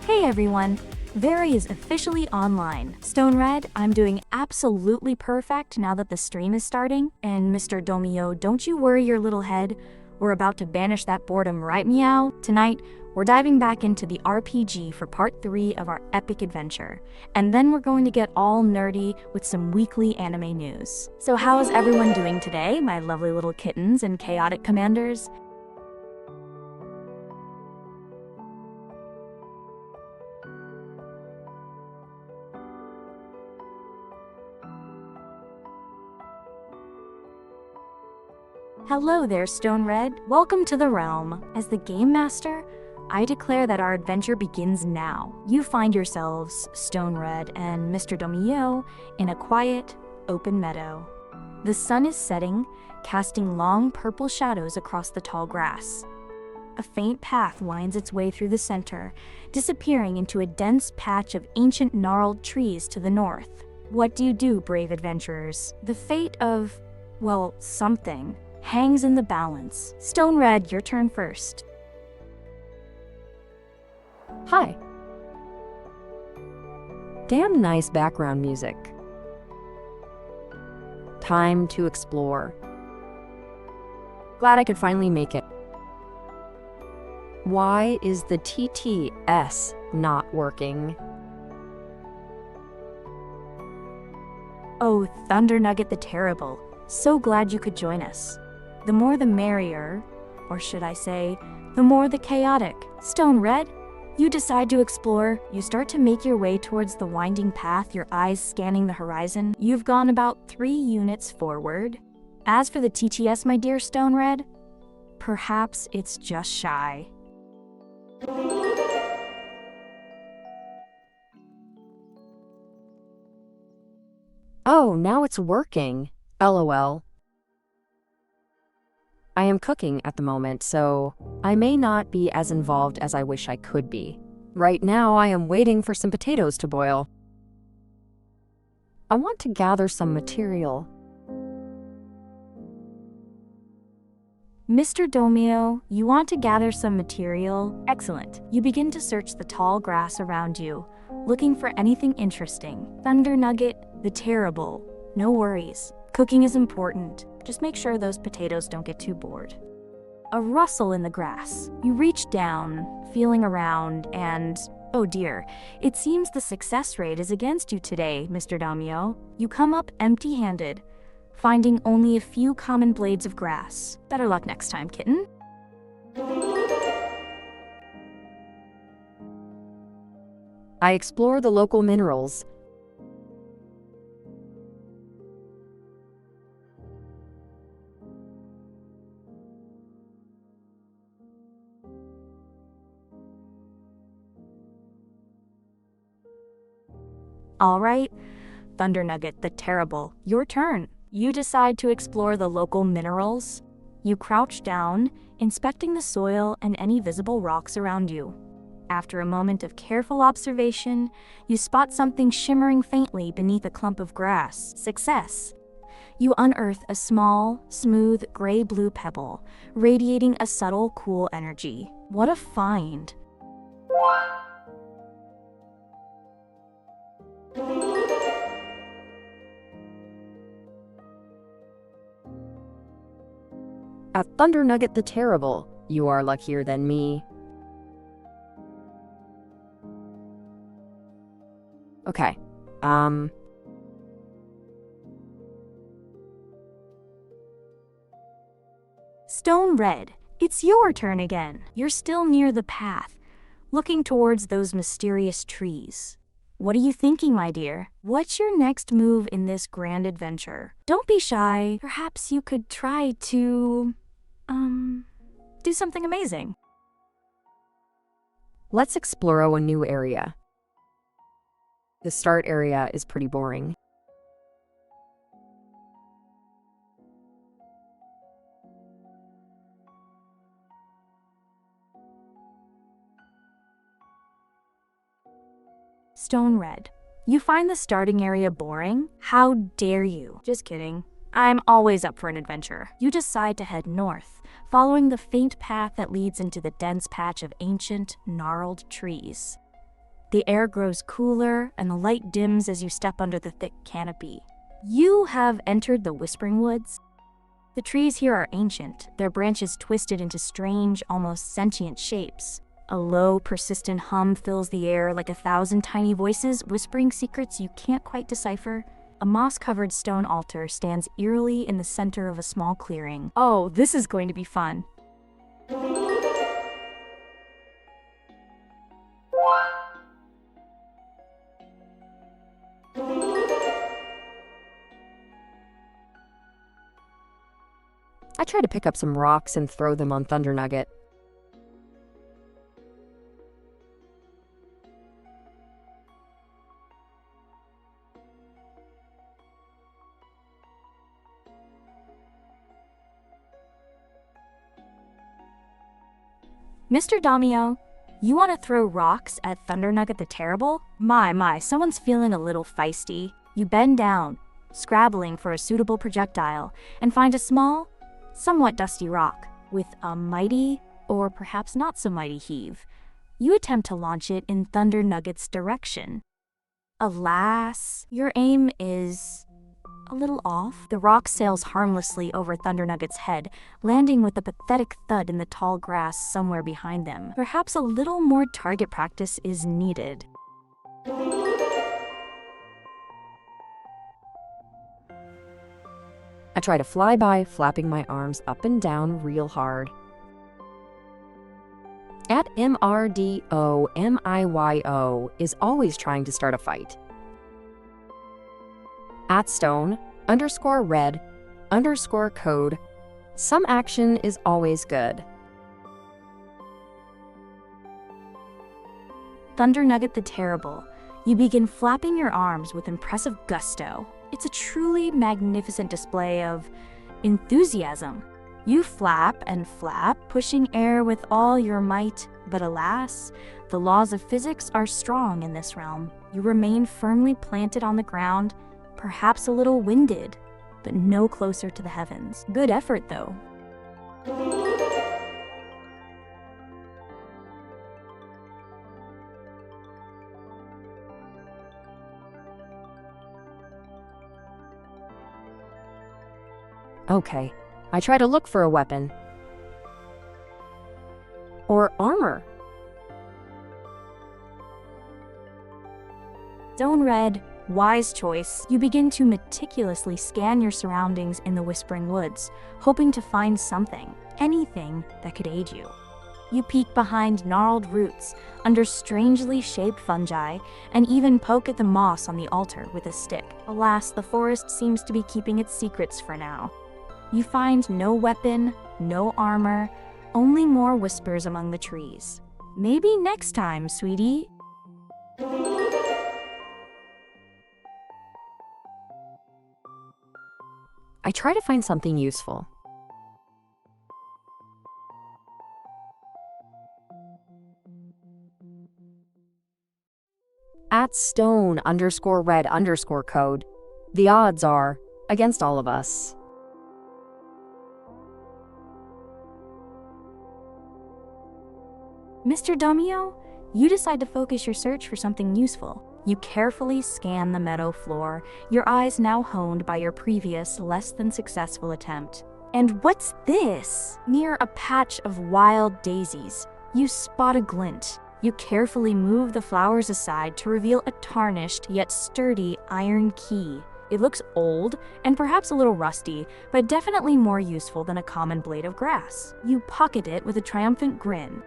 Hey everyone! Verai is officially online. Stone Red, I'm doing absolutely perfect now that the stream is starting. And Mr. Domio, don't you worry your little head. We're about to banish that boredom, right meow? Tonight, we're diving back into the RPG for part 3 of our epic adventure. And then we're going to get all nerdy with some weekly anime news. So how is everyone doing today, my lovely little kittens and chaotic commanders? Hello there, Stone Red. Welcome to the realm. As the Game Master, I declare that our adventure begins now. You find yourselves, Stone Red and Mr. Domio, in a quiet, open meadow. The sun is setting, casting long purple shadows across the tall grass. A faint path winds its way through the center, disappearing into a dense patch of ancient gnarled trees to the north. What do you do, brave adventurers? The fate of, well, something hangs in the balance. Stone Red, your turn first. Hi. Damn nice background music. Time to explore. Glad I could finally make it. Why is the TTS not working? Oh, Thunder Nugget the Terrible. So glad you could join us. The more the merrier, or should I say, the more the chaotic. Stone Red, you decide to explore. You start to make your way towards the winding path, your eyes scanning the horizon. You've gone about 3 units forward. As for the TTS, my dear Stone Red, perhaps it's just shy. Oh, now it's working. LOL. I am cooking at the moment, so I may not be as involved as I wish I could be. Right now, I am waiting for some potatoes to boil. I want to gather some material. Mr. Domio, you want to gather some material? Excellent. You begin to search the tall grass around you, looking for anything interesting. Thunder Nugget the Terrible. No worries. Cooking is important. Just make sure those potatoes don't get too bored. A rustle in the grass. You reach down, feeling around, and oh dear, it seems the success rate is against you today, Mr. Domio. You come up empty-handed, finding only a few common blades of grass. Better luck next time, kitten. I explore the local minerals. All right, Thunder Nugget the Terrible, your turn. You decide to explore the local minerals. You crouch down, inspecting the soil and any visible rocks around you. After a moment of careful observation, you spot something shimmering faintly beneath a clump of grass. Success! You unearth a small, smooth, gray-blue pebble, radiating a subtle, cool energy. What a find! At Thunder Nugget the Terrible, you are luckier than me. Okay, Stone Red, it's your turn again. You're still near the path, looking towards those mysterious trees. What are you thinking, my dear? What's your next move in this grand adventure? Don't be shy. Perhaps you could try to, do something amazing. let's explore a new area. The start area is pretty boring. Stone Red, you find the starting area boring? How dare you? Just kidding. I'm always up for an adventure. You decide to head north, following the faint path that leads into the dense patch of ancient, gnarled trees. The air grows cooler, and the light dims as you step under the thick canopy. You have entered the Whispering Woods. The trees here are ancient, their branches twisted into strange, almost sentient shapes. A low, persistent hum fills the air like 1,000 tiny voices whispering secrets you can't quite decipher. A moss-covered stone altar stands eerily in the center of a small clearing. Oh, this is going to be fun. I try to pick up some rocks and throw them on Thunder Nugget. Mr. Domio, you want to throw rocks at Thunder Nugget the Terrible? My, someone's feeling a little feisty. You bend down, scrabbling for a suitable projectile, and find a small, somewhat dusty rock. With a mighty, or perhaps not so mighty heave, you attempt to launch it in Thunder Nugget's direction. Alas, your aim is a little off. The rock sails harmlessly over Thunder Nugget's head, landing with a pathetic thud in the tall grass somewhere behind them. Perhaps a little more target practice is needed. I try to fly by, flapping my arms up and down real hard. At MRDOMIYO is always trying to start a fight. At stone_red_code, some action is always good. Thunder Nugget the Terrible, you begin flapping your arms with impressive gusto. It's a truly magnificent display of enthusiasm. You flap and flap, pushing air with all your might, but alas, the laws of physics are strong in this realm. You remain firmly planted on the ground, perhaps a little winded, but no closer to the heavens. Good effort, though. Okay, I try to look for a weapon. Or armor. Stone Red, wise choice. You begin to meticulously scan your surroundings in the Whispering Woods, hoping to find something, anything that could aid you. You peek behind gnarled roots, under strangely shaped fungi, and even poke at the moss on the altar with a stick. Alas, the forest seems to be keeping its secrets for now. You find no weapon, no armor, only more whispers among the trees. Maybe next time, sweetie. I try to find something useful. At stone_red_code, the odds are against all of us. Mr. Domio, you decide to focus your search for something useful. You carefully scan the meadow floor, your eyes now honed by your previous, less than successful attempt. And what's this? Near a patch of wild daisies, you spot a glint. You carefully move the flowers aside to reveal a tarnished yet sturdy iron key. It looks old and perhaps a little rusty, but definitely more useful than a common blade of grass. You pocket it with a triumphant grin.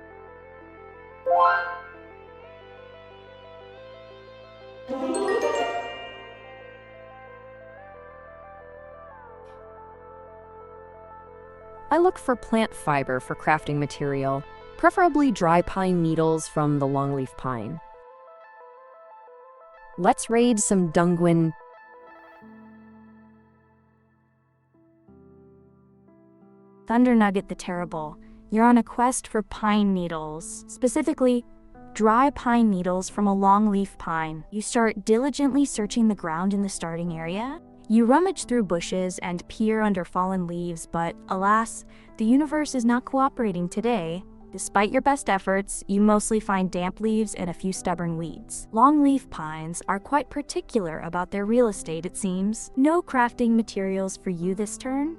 I look for plant fiber for crafting material, preferably dry pine needles from the longleaf pine. Let's raid some Dungwin. Thunder Nugget the Terrible, you're on a quest for pine needles, specifically dry pine needles from a longleaf pine. You start diligently searching the ground in the starting area. You rummage through bushes and peer under fallen leaves, but alas, the universe is not cooperating today. Despite your best efforts, you mostly find damp leaves and a few stubborn weeds. Longleaf pines are quite particular about their real estate, it seems. No crafting materials for you this turn?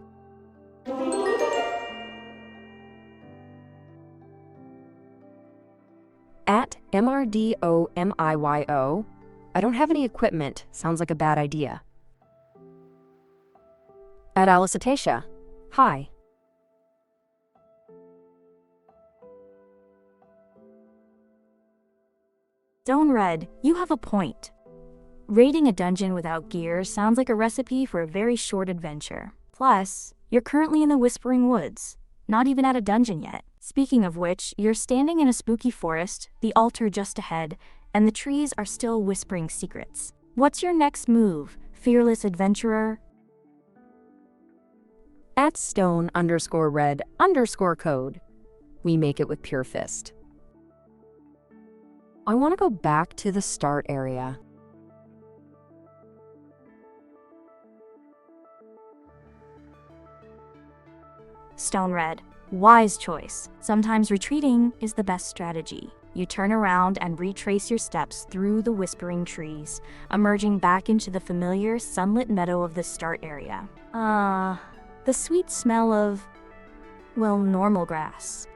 At MRDOMIYO, I don't have any equipment. Sounds like a bad idea. At Alicetacia, hi. Stone Red, you have a point. Raiding a dungeon without gear sounds like a recipe for a very short adventure. Plus, you're currently in the Whispering Woods, not even at a dungeon yet. Speaking of which, you're standing in a spooky forest, the altar just ahead, and the trees are still whispering secrets. What's your next move, fearless adventurer? At Stone_Red_code, we make it with pure fist. I want to go back to the start area. Stone Red, wise choice. Sometimes retreating is the best strategy. You turn around and retrace your steps through the whispering trees, emerging back into the familiar sunlit meadow of the start area. The sweet smell of, well, normal grass.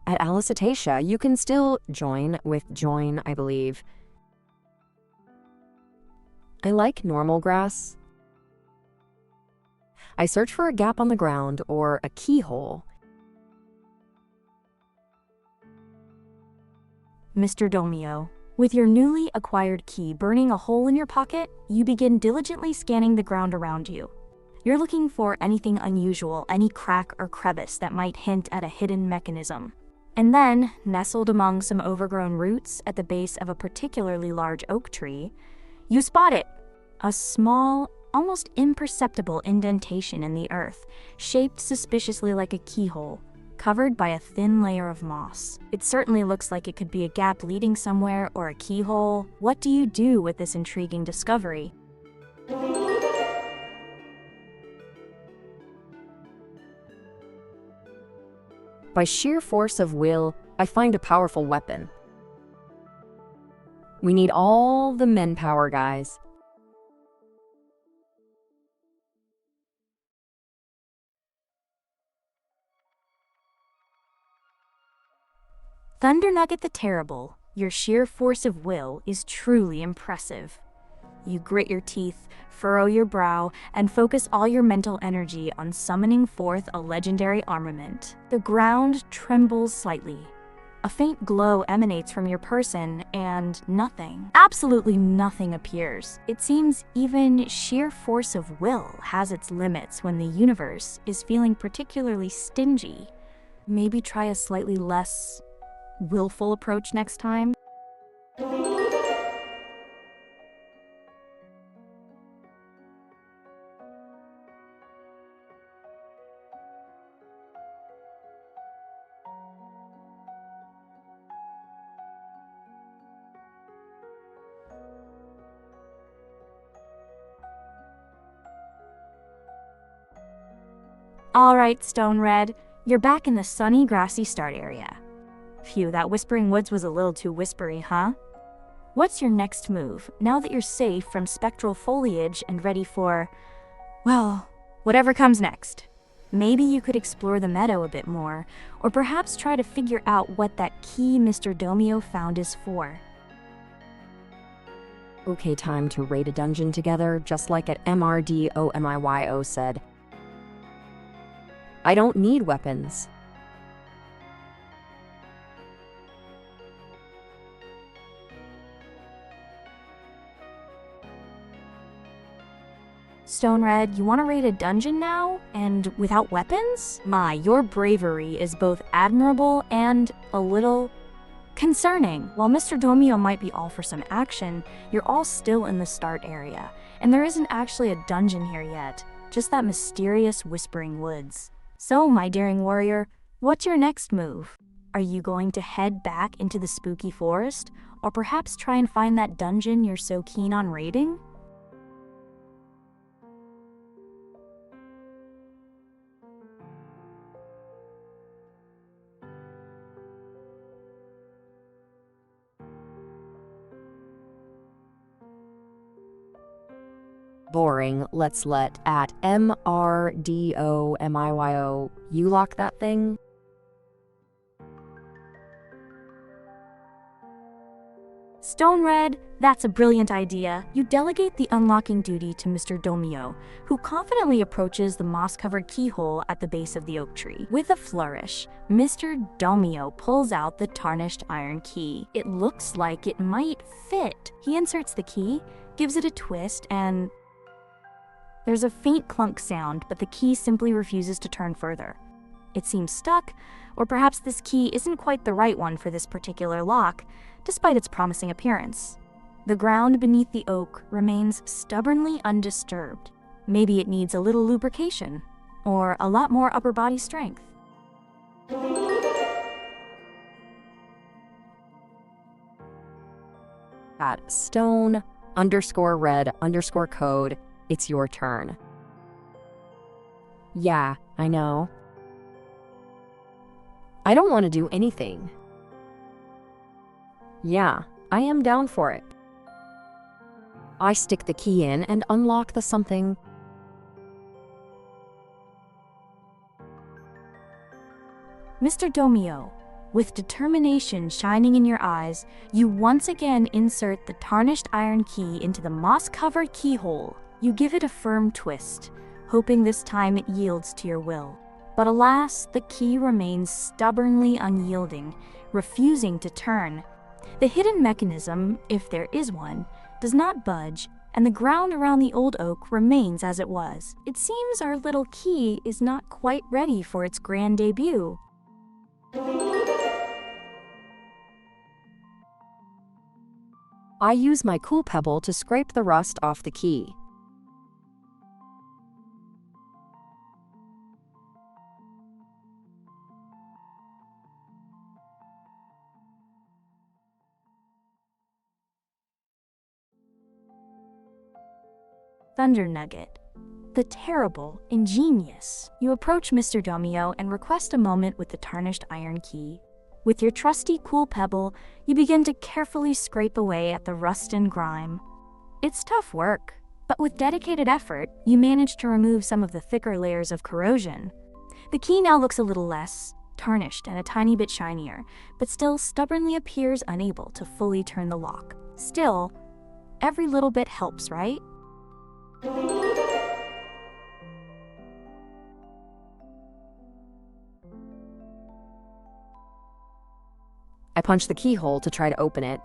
At Alicetacia, you can still join with join, I believe. I like normal grass. I search for a gap on the ground or a keyhole. Mr. Domio, with your newly acquired key burning a hole in your pocket, you begin diligently scanning the ground around you. You're looking for anything unusual, any crack or crevice that might hint at a hidden mechanism. And then, nestled among some overgrown roots at the base of a particularly large oak tree, you spot it. A small, almost imperceptible indentation in the earth, shaped suspiciously like a keyhole, covered by a thin layer of moss. It certainly looks like it could be a gap leading somewhere or a keyhole. What do you do with this intriguing discovery? By sheer force of will, I find a powerful weapon. We need all the men power, guys. Thunder Nugget the Terrible, your sheer force of will is truly impressive. You grit your teeth, furrow your brow, and focus all your mental energy on summoning forth a legendary armament. The ground trembles slightly. A faint glow emanates from your person, and nothing, absolutely nothing appears. It seems even sheer force of will has its limits when the universe is feeling particularly stingy. Maybe try a slightly less willful approach next time. All right, Stone Red, you're back in the sunny, grassy start area. Phew, that Whispering Woods was a little too whispery, huh? What's your next move, now that you're safe from spectral foliage and ready for, well, whatever comes next? Maybe you could explore the meadow a bit more, or perhaps try to figure out what that key Mr. Domio found is for. Okay, time to raid a dungeon together, just like at MRDOMIYO said. I don't need weapons. Stone Red, you want to raid a dungeon now? And without weapons? My, your bravery is both admirable and a little concerning. While Mr. Domio might be all for some action, you're all still in the start area, and there isn't actually a dungeon here yet, just that mysterious Whispering Woods. So, my daring warrior, what's your next move? Are you going to head back into the spooky forest, Or perhaps try and find that dungeon you're so keen on raiding? Boring. Let's let at MRDOMIYO. You lock that thing? Stone Red, that's a brilliant idea. You delegate the unlocking duty to Mr. Domio, who confidently approaches the moss-covered keyhole at the base of the oak tree. With a flourish, Mr. Domio pulls out the tarnished iron key. It looks like it might fit. He inserts the key, gives it a twist, and there's a faint clunk sound, but the key simply refuses to turn further. It seems stuck, or perhaps this key isn't quite the right one for this particular lock, despite its promising appearance. The ground beneath the oak remains stubbornly undisturbed. Maybe it needs a little lubrication, or a lot more upper body strength. At stone_red_code, it's your turn. Yeah, I know. I don't want to do anything. Yeah, I am down for it. I stick the key in and unlock the something. Mr. Domio, with determination shining in your eyes, you once again insert the tarnished iron key into the moss-covered keyhole. You give it a firm twist, hoping this time it yields to your will. But alas, the key remains stubbornly unyielding, refusing to turn. The hidden mechanism, if there is one, does not budge, and the ground around the old oak remains as it was. It seems our little key is not quite ready for its grand debut. I use my cool pebble to scrape the rust off the key. Thunder Nugget. The terrible, ingenious. You approach Mr. Domio and request a moment with the tarnished iron key. With your trusty cool pebble, you begin to carefully scrape away at the rust and grime. It's tough work, but with dedicated effort, you manage to remove some of the thicker layers of corrosion. The key now looks a little less tarnished and a tiny bit shinier, but still stubbornly appears unable to fully turn the lock. Still, every little bit helps, right? I punch the keyhole to try to open it.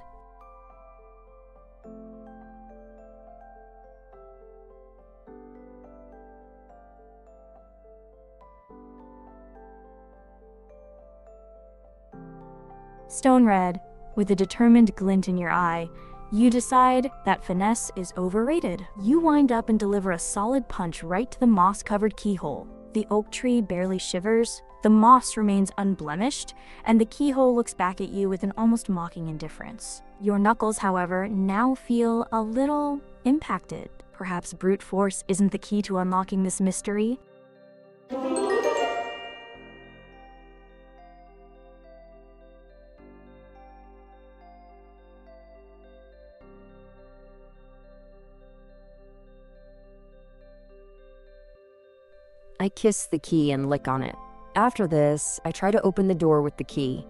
Stone Red, with a determined glint in your eye, you decide that finesse is overrated. You wind up and deliver a solid punch right to the moss-covered keyhole. The oak tree barely shivers, the moss remains unblemished, and the keyhole looks back at you with an almost mocking indifference. Your knuckles, however, now feel a little impacted. Perhaps brute force isn't the key to unlocking this mystery? I kiss the key and lick on it. After this, I try to open the door with the key.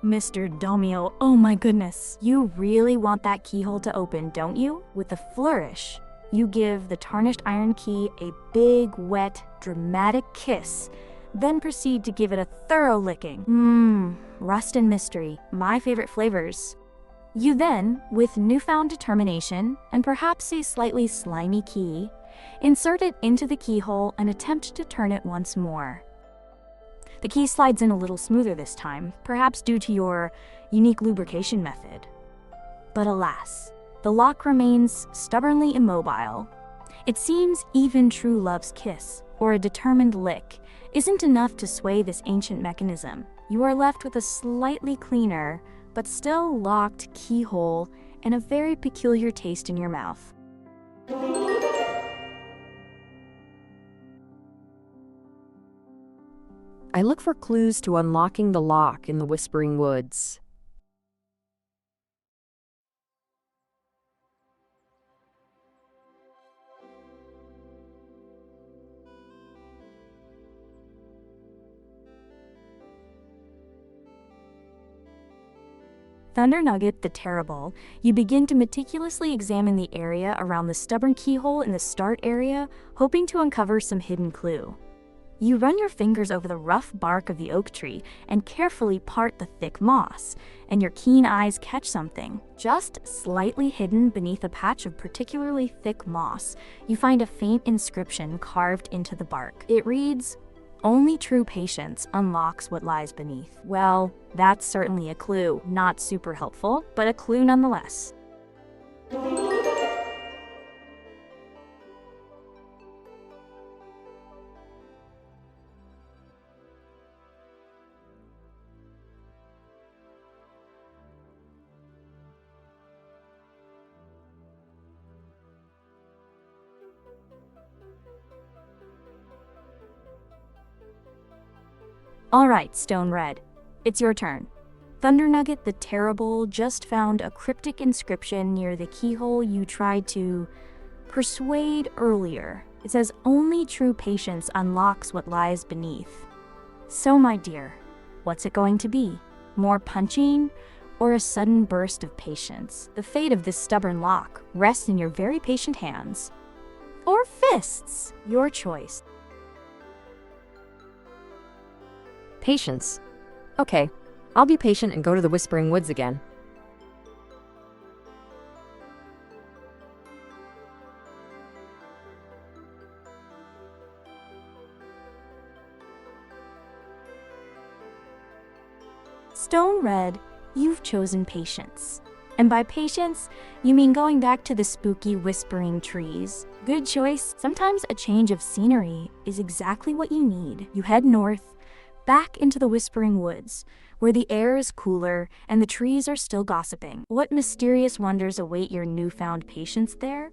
Mr. Domio, oh my goodness. You really want that keyhole to open, don't you? With a flourish, you give the tarnished iron key a big, wet, dramatic kiss, then proceed to give it a thorough licking. Rust and mystery, my favorite flavors. You then, with newfound determination, and perhaps a slightly slimy key, insert it into the keyhole and attempt to turn it once more. The key slides in a little smoother this time, perhaps due to your unique lubrication method. But alas, the lock remains stubbornly immobile. It seems even true love's kiss, or a determined lick, isn't enough to sway this ancient mechanism. You are left with a slightly cleaner, but still locked keyhole and a very peculiar taste in your mouth. I look for clues to unlocking the lock in the Whispering Woods. Thunder Nugget the Terrible, you begin to meticulously examine the area around the stubborn keyhole in the start area, hoping to uncover some hidden clue. You run your fingers over the rough bark of the oak tree and carefully part the thick moss, and your keen eyes catch something. Just slightly hidden beneath a patch of particularly thick moss, you find a faint inscription carved into the bark. It reads, "Only true patience unlocks what lies beneath." Well, that's certainly a clue. Not super helpful, but a clue nonetheless. All right, Stone Red, it's your turn. Thunder Nugget the Terrible just found a cryptic inscription near the keyhole you tried to persuade earlier. It says, "Only true patience unlocks what lies beneath." So, my dear, what's it going to be? More punching or a sudden burst of patience? The fate of this stubborn lock rests in your very patient hands. Or fists, your choice. Patience. Okay, I'll be patient and go to the Whispering Woods again. Stone Red, you've chosen patience. And by patience, you mean going back to the spooky whispering trees. Good choice. Sometimes a change of scenery is exactly what you need. You head north, back into the Whispering Woods, where the air is cooler and the trees are still gossiping. What mysterious wonders await your newfound patience there?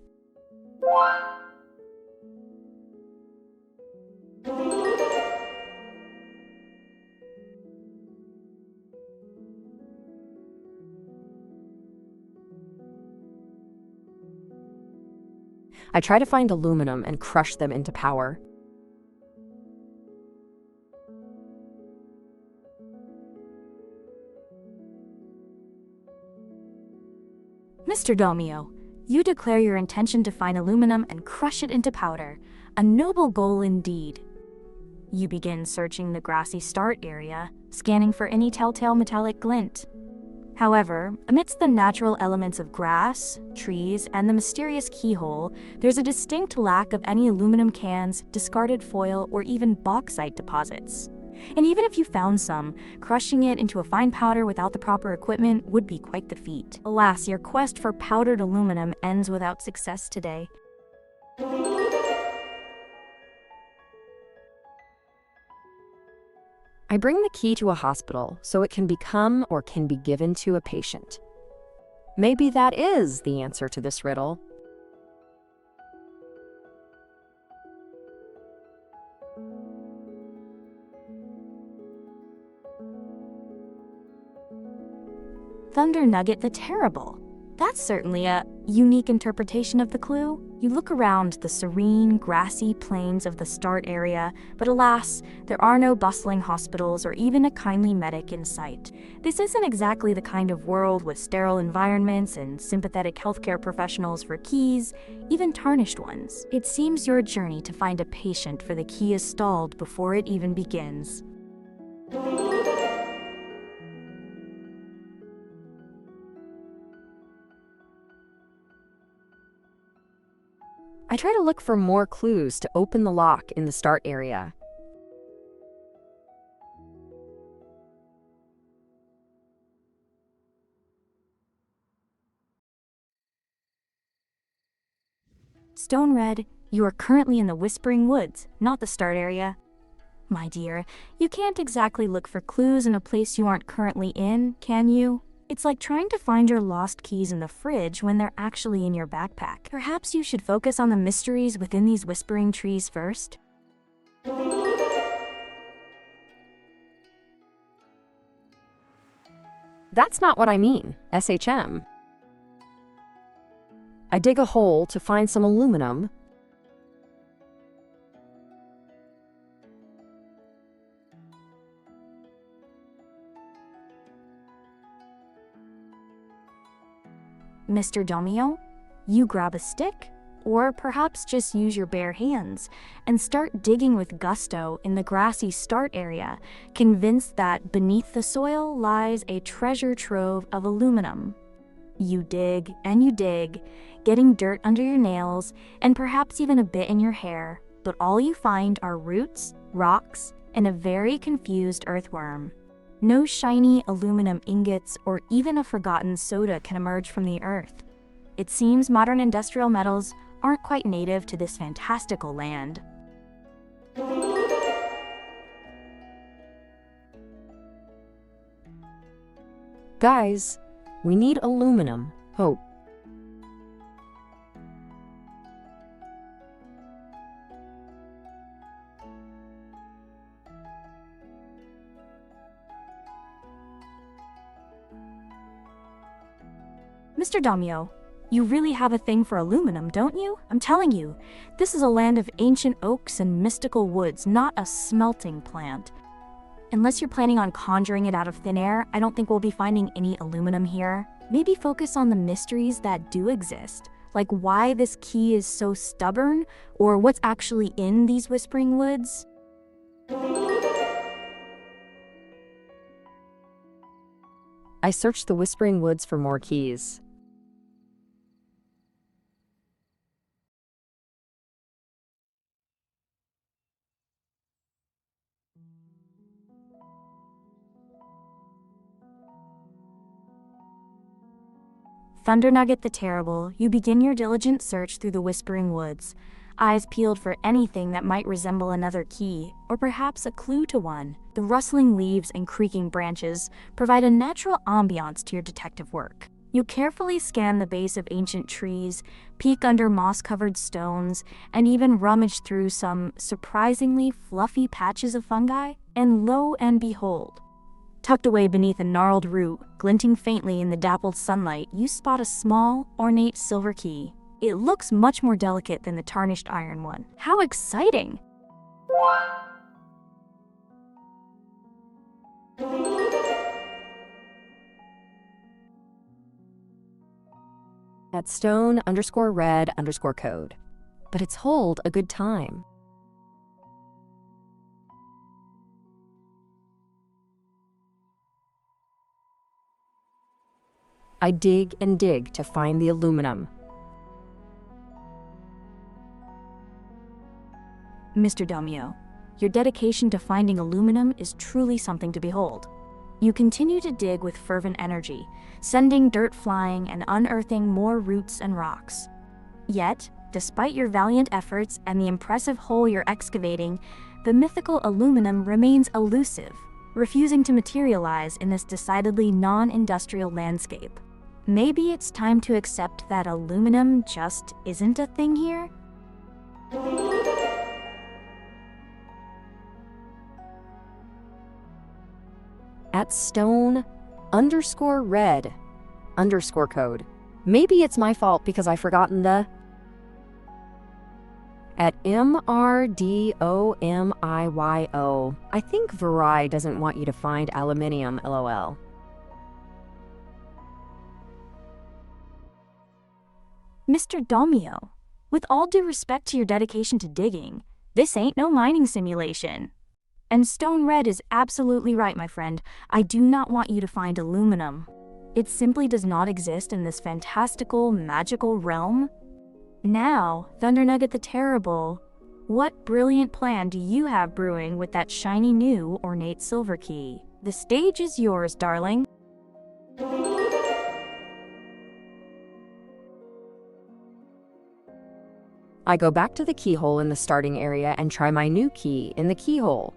I try to find aluminum and crush them into powder. Mr. Domio, you declare your intention to find aluminum and crush it into powder. A noble goal indeed. You begin searching the grassy start area, scanning for any telltale metallic glint. However, amidst the natural elements of grass, trees, and the mysterious keyhole, there's a distinct lack of any aluminum cans, discarded foil, or even bauxite deposits. And even if you found some, crushing it into a fine powder without the proper equipment would be quite the feat. Alas, your quest for powdered aluminum ends without success today. I bring the key to a hospital so it can become or can be given to a patient. Maybe that is the answer to this riddle. Thunder Nugget the Terrible. That's certainly a unique interpretation of the clue. You look around the serene, grassy plains of the start area, but alas, there are no bustling hospitals or even a kindly medic in sight. This isn't exactly the kind of world with sterile environments and sympathetic healthcare professionals for keys, even tarnished ones. It seems your journey to find a patient for the key is stalled before it even begins. I try to look for more clues to open the lock in the start area. Stone Red, you are currently in the Whispering Woods, not the start area. My dear, you can't exactly look for clues in a place you aren't currently in, can you? It's like trying to find your lost keys in the fridge when they're actually in your backpack. Perhaps you should focus on the mysteries within these whispering trees first? That's not what I mean, SHM. I dig a hole to find some aluminum. Mr. Domio, you grab a stick, or perhaps just use your bare hands, and start digging with gusto in the grassy start area, convinced that beneath the soil lies a treasure trove of aluminum. You dig and you dig, getting dirt under your nails, and perhaps even a bit in your hair, but all you find are roots, rocks, and a very confused earthworm. No shiny aluminum ingots or even a forgotten soda can emerge from the earth. It seems modern industrial metals aren't quite native to this fantastical land. Guys, we need aluminum. Hope. Mr. Domio, you really have a thing for aluminum, don't you? I'm telling you, this is a land of ancient oaks and mystical woods, not a smelting plant. Unless you're planning on conjuring it out of thin air, I don't think we'll be finding any aluminum here. Maybe focus on the mysteries that do exist, like why this key is so stubborn, or what's actually in these whispering woods. I searched the Whispering Woods for more keys. Thundernugget the Terrible, you begin your diligent search through the Whispering Woods, eyes peeled for anything that might resemble another key, or perhaps a clue to one. The rustling leaves and creaking branches provide a natural ambiance to your detective work. You carefully scan the base of ancient trees, peek under moss-covered stones, and even rummage through some surprisingly fluffy patches of fungi, and lo and behold, tucked away beneath a gnarled root, glinting faintly in the dappled sunlight, you spot a small, ornate silver key. It looks much more delicate than the tarnished iron one. How exciting! At stone_red_code. But it's hold a good time. I dig and dig to find the aluminum. Mr. Domio, your dedication to finding aluminum is truly something to behold. You continue to dig with fervent energy, sending dirt flying and unearthing more roots and rocks. Yet, despite your valiant efforts and the impressive hole you're excavating, the mythical aluminum remains elusive, refusing to materialize in this decidedly non-industrial landscape. Maybe it's time to accept that aluminum just isn't a thing here? At stone_red_code. Maybe it's my fault because I've forgotten the... At MRDOMIYO. I think Verai doesn't want you to find aluminium, LOL. Mr. Domio, with all due respect to your dedication to digging, this ain't no mining simulation. And Stone Red is absolutely right, my friend. I do not want you to find aluminum. It simply does not exist in this fantastical, magical realm. Now, Thundernugget the Terrible, what brilliant plan do you have brewing with that shiny new ornate silver key? The stage is yours, darling. I go back to the keyhole in the starting area and try my new key in the keyhole.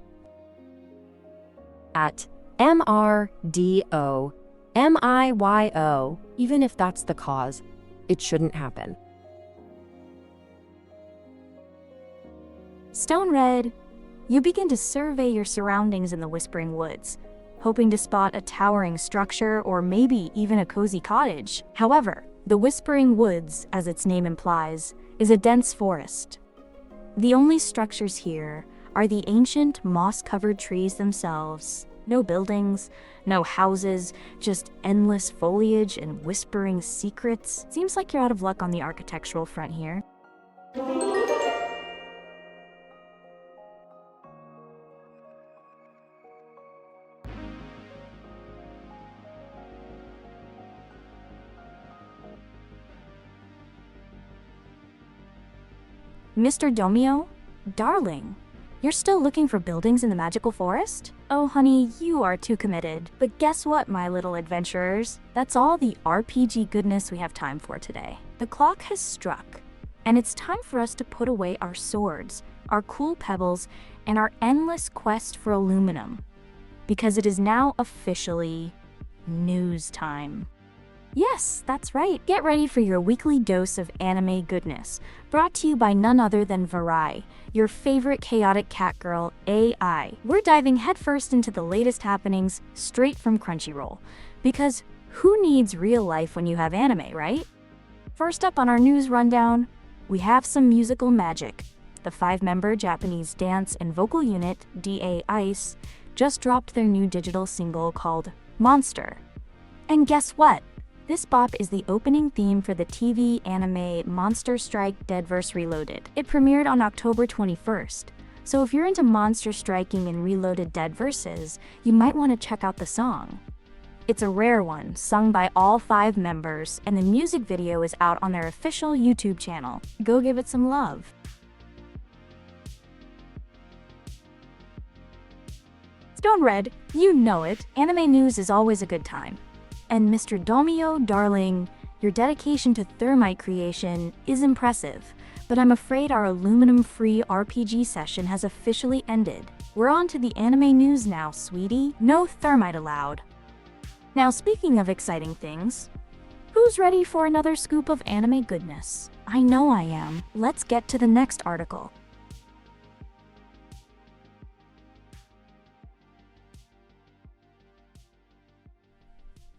at MRDOMIYO. Even if that's the cause, it shouldn't happen. Stone Red, you begin to survey your surroundings in the Whispering Woods, hoping to spot a towering structure or maybe even a cozy cottage. However, the Whispering Woods, as its name implies, is a dense forest. The only structures here are the ancient moss-covered trees themselves. No buildings, no houses, just endless foliage and whispering secrets. Seems like you're out of luck on the architectural front here. Mr. Domio? Darling, you're still looking for buildings in the magical forest? Oh honey, you are too committed. But guess what, my little adventurers? That's all the RPG goodness we have time for today. The clock has struck, and it's time for us to put away our swords, our cool pebbles, and our endless quest for aluminum. Because it is now officially news time. Yes, that's right. Get ready for your weekly dose of anime goodness, brought to you by none other than Verai, your favorite chaotic cat girl AI. We're diving headfirst into the latest happenings straight from Crunchyroll, because who needs real life when you have anime, right? First up on our news rundown, we have some musical magic. The 5-member Japanese dance and vocal unit, DA Ice, just dropped their new digital single called Monster. And guess what? This bop is the opening theme for the TV anime Monster Strike Deadverse Reloaded. It premiered on October 21st, so if you're into monster striking and reloaded Deadverses, you might want to check out the song. It's a rare one, sung by all 5 members, and the music video is out on their official YouTube channel. Go give it some love. Stone Red, you know it. Anime news is always a good time. And Mr. Domio, darling, your dedication to thermite creation is impressive, but I'm afraid our aluminum-free RPG session has officially ended. We're on to the anime news now, sweetie. No thermite allowed. Now, speaking of exciting things, who's ready for another scoop of anime goodness? I know I am. Let's get to the next article.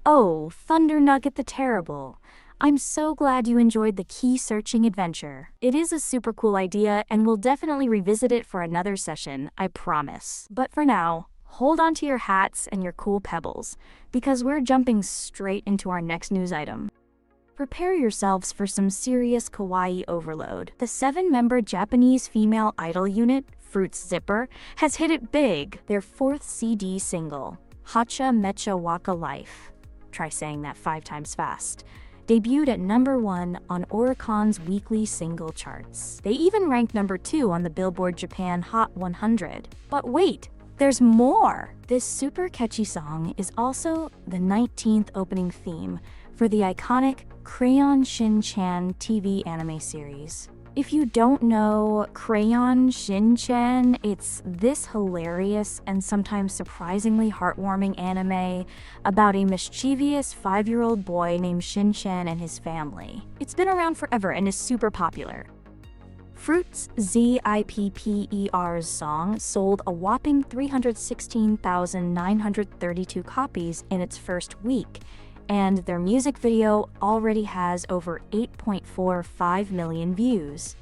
Oh, Thunder Nugget the Terrible. I'm so glad you enjoyed the key searching adventure. It is a super cool idea, and we'll definitely revisit it for another session, I promise. But for now, hold on to your hats and your cool pebbles, because we're jumping straight into our next news item. Prepare yourselves for some serious kawaii overload. The 7-member Japanese female idol unit, Fruits Zipper, has hit it big. Their 4th CD single, Hacha Mecha Waka Life. Try saying that 5 times fast. Debuted at #1 on Oricon's weekly single charts. They even ranked #2 on the Billboard Japan Hot 100. But wait, there's more! This super catchy song is also the 19th opening theme for the iconic Crayon Shin-chan TV anime series. If you don't know Crayon Shin-chan, it's this hilarious and sometimes surprisingly heartwarming anime about a mischievous 5-year-old boy named Shin-chan and his family. It's been around forever and is super popular. Fruits Zipper's song sold a whopping 316,932 copies in its first week, and their music video already has over 8.45 million views.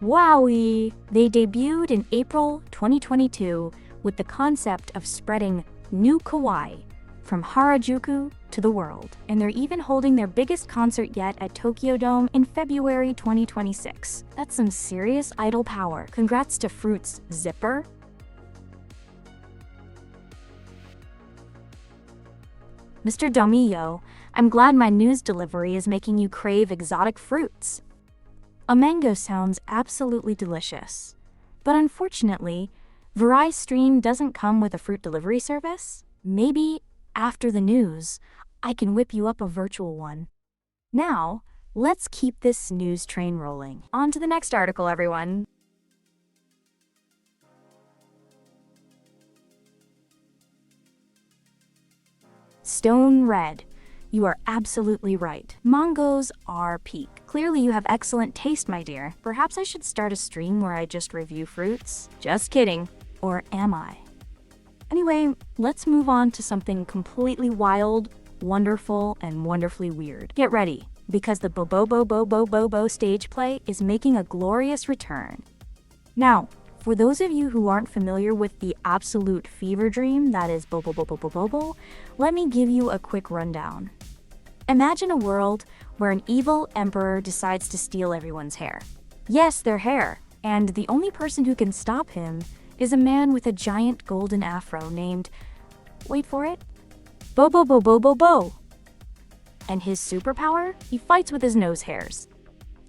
Wowie! They debuted in April 2022 with the concept of spreading new kawaii from Harajuku to the world, and they're even holding their biggest concert yet at Tokyo Dome in February 2026. That's some serious idol power. Congrats to Fruits Zipper. Mr. Domio, I'm glad my news delivery is making you crave exotic fruits. A mango sounds absolutely delicious, but unfortunately, Verai Stream doesn't come with a fruit delivery service. Maybe after the news, I can whip you up a virtual one. Now, let's keep this news train rolling. On to the next article, everyone. Stone Red. You are absolutely right. Mangoes are peak. Clearly you have excellent taste, my dear. Perhaps I should start a stream where I just review fruits? Just kidding. Or am I? Anyway, let's move on to something completely wild, wonderful, and wonderfully weird. Get ready, because the Bobo stage play is making a glorious return. Now, for those of you who aren't familiar with the absolute fever dream that is Bobo, let me give you a quick rundown. Imagine a world where an evil emperor decides to steal everyone's hair. Yes, their hair. And the only person who can stop him is a man with a giant golden afro named, wait for it, Bo. And his superpower? He fights with his nose hairs.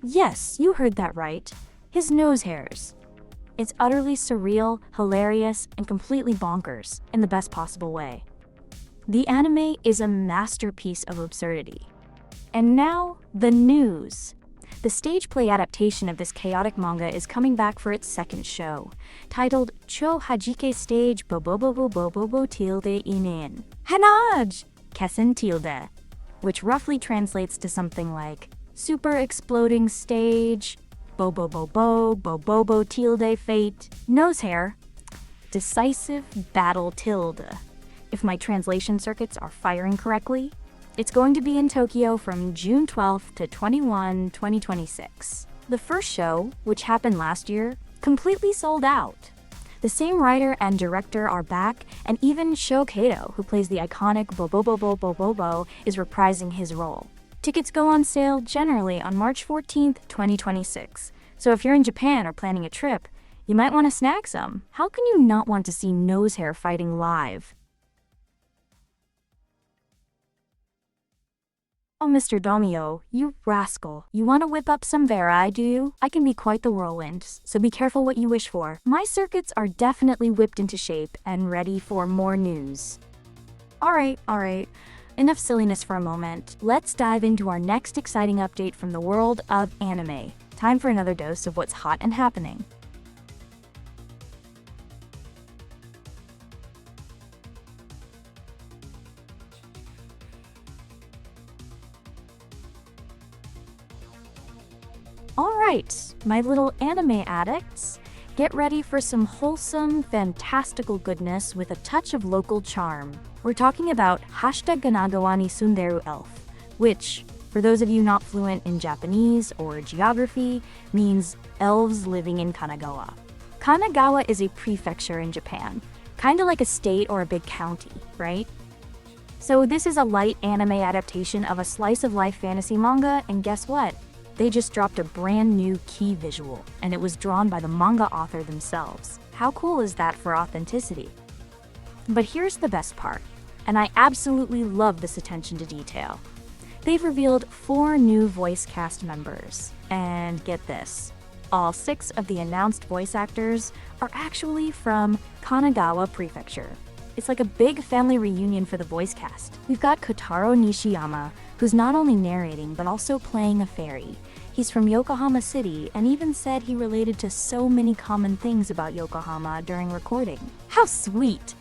Yes, you heard that right. His nose hairs. It's utterly surreal, hilarious, and completely bonkers in the best possible way. The anime is a masterpiece of absurdity. And now, the news. The stage play adaptation of this chaotic manga is coming back for its second show, titled Cho Hajike Stage Bobo tilde inin Hanaj Kessen tilde, which roughly translates to something like Super Exploding Stage, Bobo tilde fate, nose hair, decisive battle tilde. If my translation circuits are firing correctly, it's going to be in Tokyo from June 12th to 2026. The first show, which happened last year, completely sold out. The same writer and director are back, and even Sho Kato, who plays the iconic Bobo, is reprising his role. Tickets go on sale generally on March 14th, 2026. So if you're in Japan or planning a trip, you might want to snag some. How can you not want to see nose hair fighting live? Oh, Mr. Domio, you rascal. You want to whip up some Verai, do you? I can be quite the whirlwind, so be careful what you wish for. My circuits are definitely whipped into shape and ready for more news. Alright. Enough silliness for a moment. Let's dive into our next exciting update from the world of anime. Time for another dose of what's hot and happening. Alright, my little anime addicts, get ready for some wholesome, fantastical goodness with a touch of local charm. We're talking about #Kanagawa ni sunderu elf, which, for those of you not fluent in Japanese or geography, means elves living in Kanagawa. Kanagawa is a prefecture in Japan, kinda like a state or a big county, right? So this is a light anime adaptation of a slice of life fantasy manga, and guess what? They just dropped a brand new key visual, and it was drawn by the manga author themselves. How cool is that for authenticity? But here's the best part, and I absolutely love this attention to detail. They've revealed 4 new voice cast members, and get this, all 6 of the announced voice actors are actually from Kanagawa Prefecture. It's like a big family reunion for the voice cast. We've got Kotaro Nishiyama, who's not only narrating but also playing a fairy. He's from Yokohama City and even said he related to so many common things about Yokohama during recording. How sweet!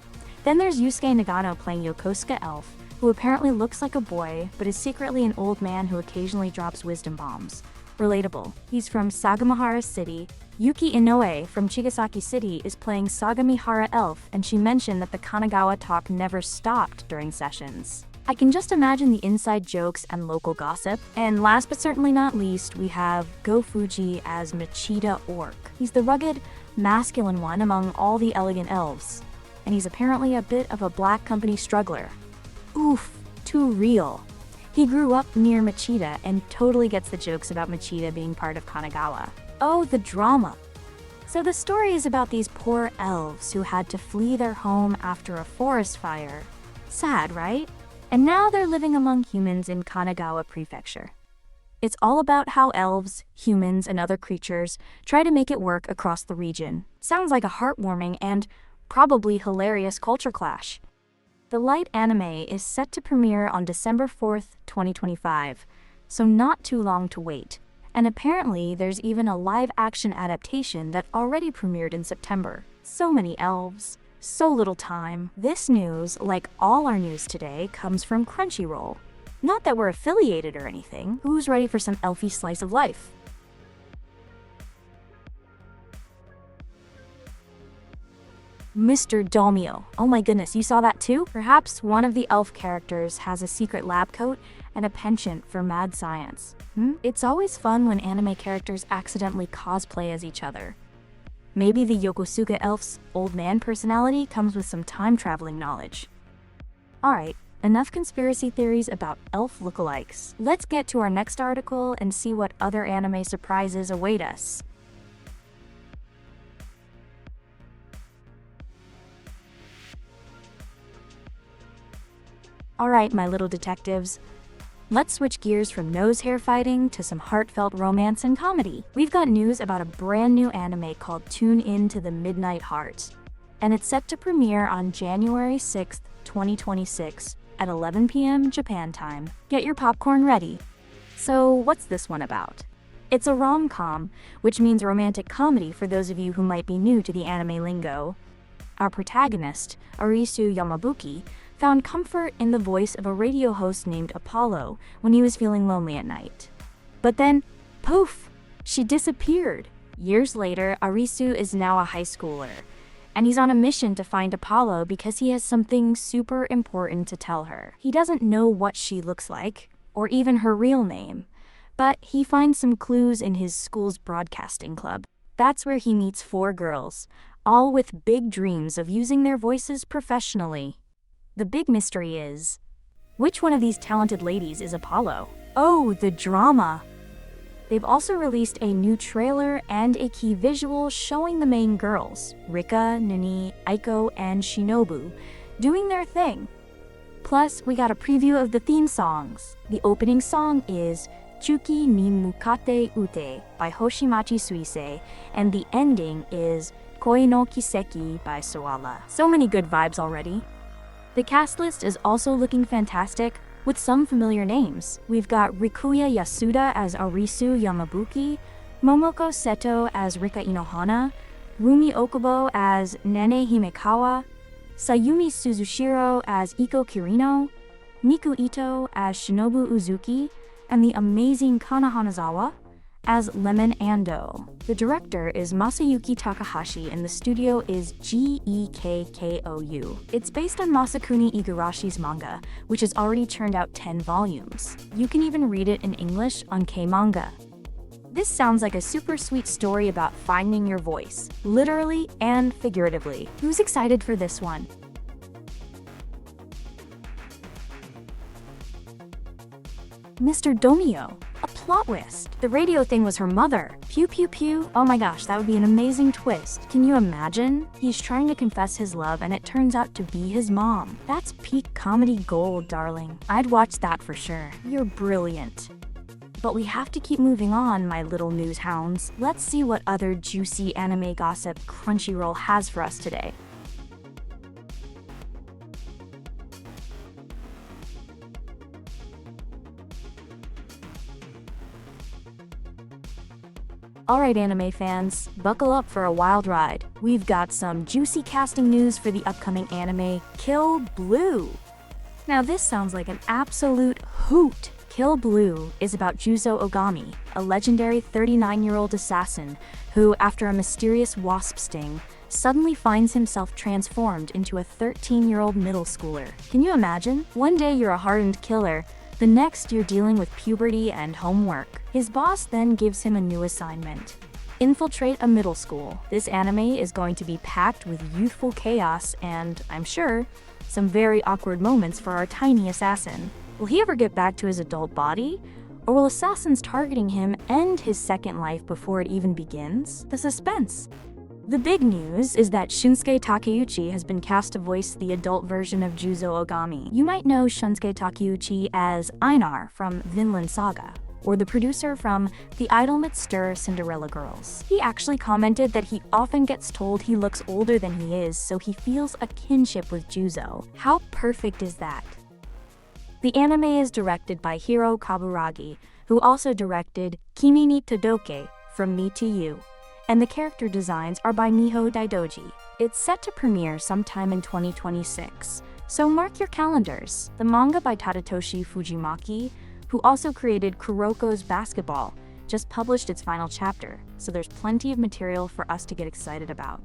Then there's Yusuke Nagano playing Yokosuka Elf, who apparently looks like a boy but is secretly an old man who occasionally drops wisdom bombs. Relatable. He's from Sagamihara City. Yuki Inoue from Chigasaki City is playing Sagamihara Elf, and she mentioned that the Kanagawa talk never stopped during sessions. I can just imagine the inside jokes and local gossip. And last but certainly not least, we have Go Fuji as Machida Orc. He's the rugged, masculine one among all the elegant elves, and he's apparently a bit of a black company struggler. Oof, too real. He grew up near Machida and totally gets the jokes about Machida being part of Kanagawa. Oh, the drama. So the story is about these poor elves who had to flee their home after a forest fire. Sad, right? And now they're living among humans in Kanagawa Prefecture. It's all about how elves, humans, and other creatures try to make it work across the region. Sounds like a heartwarming and probably hilarious culture clash. The light anime is set to premiere on December 4th, 2025, so not too long to wait. And apparently there's even a live-action adaptation that already premiered in September. So many elves, So little time. This news, like all our news today, comes from Crunchyroll. Not that we're affiliated or anything. Who's ready for some elfy slice of life? Mr. Domio. Oh my goodness, you saw that too? Perhaps one of the elf characters has a secret lab coat and a penchant for mad science. It's always fun when anime characters accidentally cosplay as each other. Maybe the Yokosuka elf's old man personality comes with some time-traveling knowledge. Alright, enough conspiracy theories about elf lookalikes. Let's get to our next article and see what other anime surprises await us. Alright, my little detectives. Let's switch gears from nose-hair fighting to some heartfelt romance and comedy. We've got news about a brand new anime called Tune In to the Midnight Heart, and it's set to premiere on January 6th, 2026 at 11 p.m. Japan time. Get your popcorn ready. So, what's this one about? It's a rom-com, which means romantic comedy for those of you who might be new to the anime lingo. Our protagonist, Arisu Yamabuki, found comfort in the voice of a radio host named Apollo when he was feeling lonely at night. But then, poof, she disappeared. Years later, Arisu is now a high schooler, and he's on a mission to find Apollo because he has something super important to tell her. He doesn't know what she looks like, or even her real name, but he finds some clues in his school's broadcasting club. That's where he meets 4 girls, all with big dreams of using their voices professionally. The big mystery is, which one of these talented ladies is Apollo? Oh, the drama! They've also released a new trailer and a key visual showing the main girls, Rika, Nini, Aiko, and Shinobu, doing their thing. Plus, we got a preview of the theme songs. The opening song is Chuki ni Mukate Ute by Hoshimachi Suisei, and the ending is Koi no Kiseki by Soala. So many good vibes already. The cast list is also looking fantastic, with some familiar names. We've got Rikuya Yasuda as Arisu Yamabuki, Momoko Seto as Rika Inohana, Rumi Okubo as Nene Himekawa, Sayumi Suzushiro as Iko Kirino, Miku Ito as Shinobu Uzuki, and the amazing Kana Hanazawa as Lemon Ando. The director is Masayuki Takahashi and the studio is GEKKOU. It's based on Masakuni Igarashi's manga, which has already churned out 10 volumes. You can even read it in English on K-Manga. This sounds like a super sweet story about finding your voice, literally and figuratively. Who's excited for this one? Mr. Domio, a plot twist. The radio thing was her mother. Pew pew pew. Oh my gosh, that would be an amazing twist. Can you imagine? He's trying to confess his love and it turns out to be his mom. That's peak comedy gold, darling. I'd watch that for sure. You're brilliant. But we have to keep moving on, my little news hounds. Let's see what other juicy anime gossip Crunchyroll has for us today. Alright anime fans, buckle up for a wild ride. We've got some juicy casting news for the upcoming anime Kill Blue. Now this sounds like an absolute hoot. Kill Blue is about Juzo Ogami, a legendary 39-year-old assassin who, after a mysterious wasp sting, suddenly finds himself transformed into a 13-year-old middle schooler. Can you imagine? One day you're a hardened killer, the next you're dealing with puberty and homework. His boss then gives him a new assignment: infiltrate a middle school. This anime is going to be packed with youthful chaos and, I'm sure, some very awkward moments for our tiny assassin. Will he ever get back to his adult body? Or will assassins targeting him end his second life before it even begins? The suspense. The big news is that Shunsuke Takeuchi has been cast to voice the adult version of Juzo Ogami. You might know Shunsuke Takeuchi as Einar from Vinland Saga, or the producer from The Idolmate Stir Cinderella Girls. He actually commented that he often gets told he looks older than he is, so he feels a kinship with Juzo. How perfect is that? The anime is directed by Hiro Kaburagi, who also directed Kimi ni Todoke, From Me to You, and the character designs are by Miho Daidoji. It's set to premiere sometime in 2026, so mark your calendars. The manga by Tadatoshi Fujimaki, who also created Kuroko's Basketball, just published its final chapter, so there's plenty of material for us to get excited about.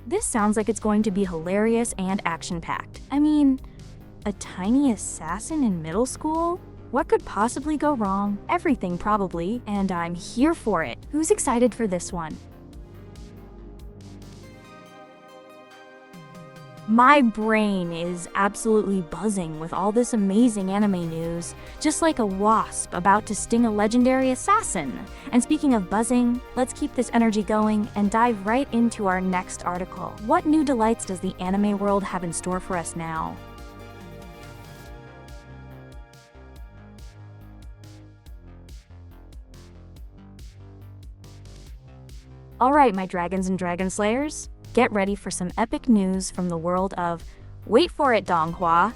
This sounds like it's going to be hilarious and action-packed. I mean, a tiny assassin in middle school? What could possibly go wrong? Everything probably, and I'm here for it. Who's excited for this one? My brain is absolutely buzzing with all this amazing anime news, just like a wasp about to sting a legendary assassin. And speaking of buzzing, let's keep this energy going and dive right into our next article. What new delights does the anime world have in store for us now? Alright, my dragons and dragon slayers, get ready for some epic news from the world of, wait for it, Donghua.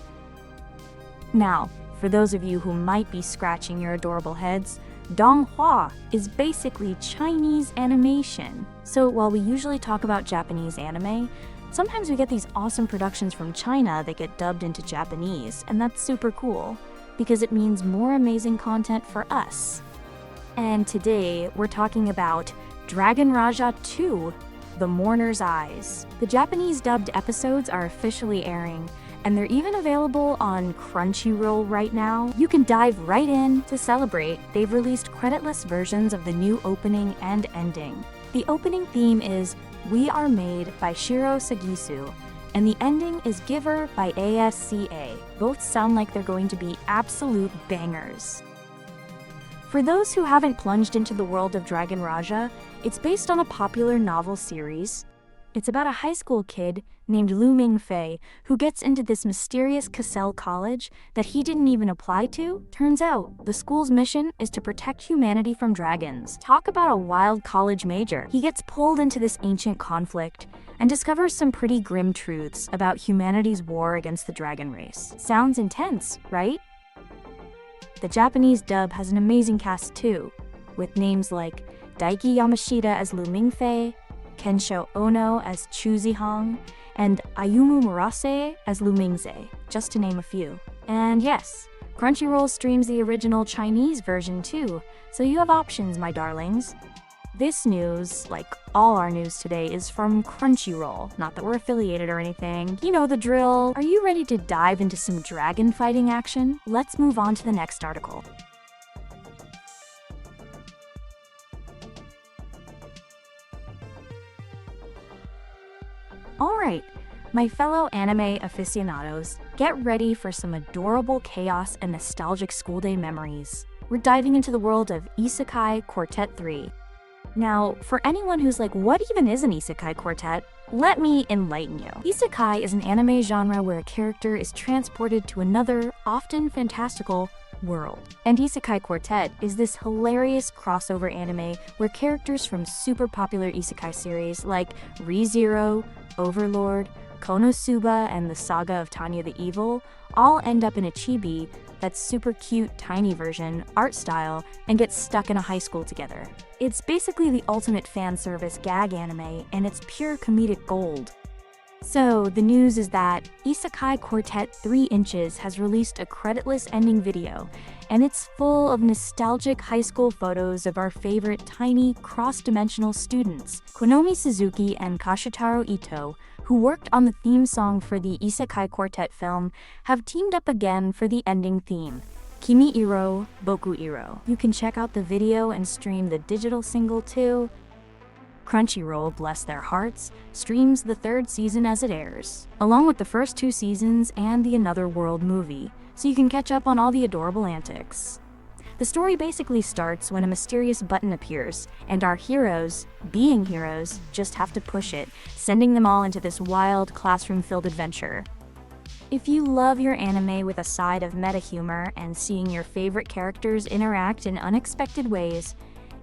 Now, for those of you who might be scratching your adorable heads, Donghua is basically Chinese animation. So while we usually talk about Japanese anime, sometimes we get these awesome productions from China that get dubbed into Japanese, and that's super cool, because it means more amazing content for us. And today, we're talking about Dragon Raja 2, The Mourner's Eyes. The Japanese dubbed episodes are officially airing, and they're even available on Crunchyroll right now. You can dive right in to celebrate. They've released creditless versions of the new opening and ending. The opening theme is We Are Made by Shiro Sagisu, and the ending is Giver by ASCA. Both sound like they're going to be absolute bangers. For those who haven't plunged into the world of Dragon Raja, it's based on a popular novel series. It's about a high school kid named Lu Mingfei who gets into this mysterious Cassell college that he didn't even apply to. Turns out, the school's mission is to protect humanity from dragons. Talk about a wild college major. He gets pulled into this ancient conflict and discovers some pretty grim truths about humanity's war against the dragon race. Sounds intense, right? The Japanese dub has an amazing cast too, with names like Daiki Yamashita as Lu Mingfei, Kensho Ono as Chu Zihong, and Ayumu Murase as Lu Mingze, just to name a few. And yes, Crunchyroll streams the original Chinese version too, so you have options, my darlings. This news, like all our news today, is from Crunchyroll. Not that we're affiliated or anything. You know the drill. Are you ready to dive into some dragon fighting action? Let's move on to the next article. Alright, my fellow anime aficionados, get ready for some adorable chaos and nostalgic school day memories. We're diving into the world of Isekai Quartet 3. Now, for anyone who's like, what even is an isekai quartet? Let me enlighten you. Isekai is an anime genre where a character is transported to another, often fantastical, world. And Isekai Quartet is this hilarious crossover anime where characters from super popular isekai series like Re:Zero, Overlord, Konosuba, and the Saga of Tanya the Evil all end up in a chibi, that super cute, tiny version, art style, and get stuck in a high school together. It's basically the ultimate fan service gag anime, and it's pure comedic gold. So, the news is that Isekai Quartet 3 Inches has released a creditless ending video, and it's full of nostalgic high school photos of our favorite tiny, cross-dimensional students. Konomi Suzuki and Kashitaro Ito, who worked on the theme song for the Isekai Quartet film, have teamed up again for the ending theme, Kimi Iro, Boku Iro. You can check out the video and stream the digital single too. Crunchyroll, bless their hearts, streams the third season as it airs, along with the first 2 seasons and the Another World movie, so you can catch up on all the adorable antics. The story basically starts when a mysterious button appears, and our heroes, being heroes, just have to push it, sending them all into this wild, classroom-filled adventure. If you love your anime with a side of meta humor and seeing your favorite characters interact in unexpected ways,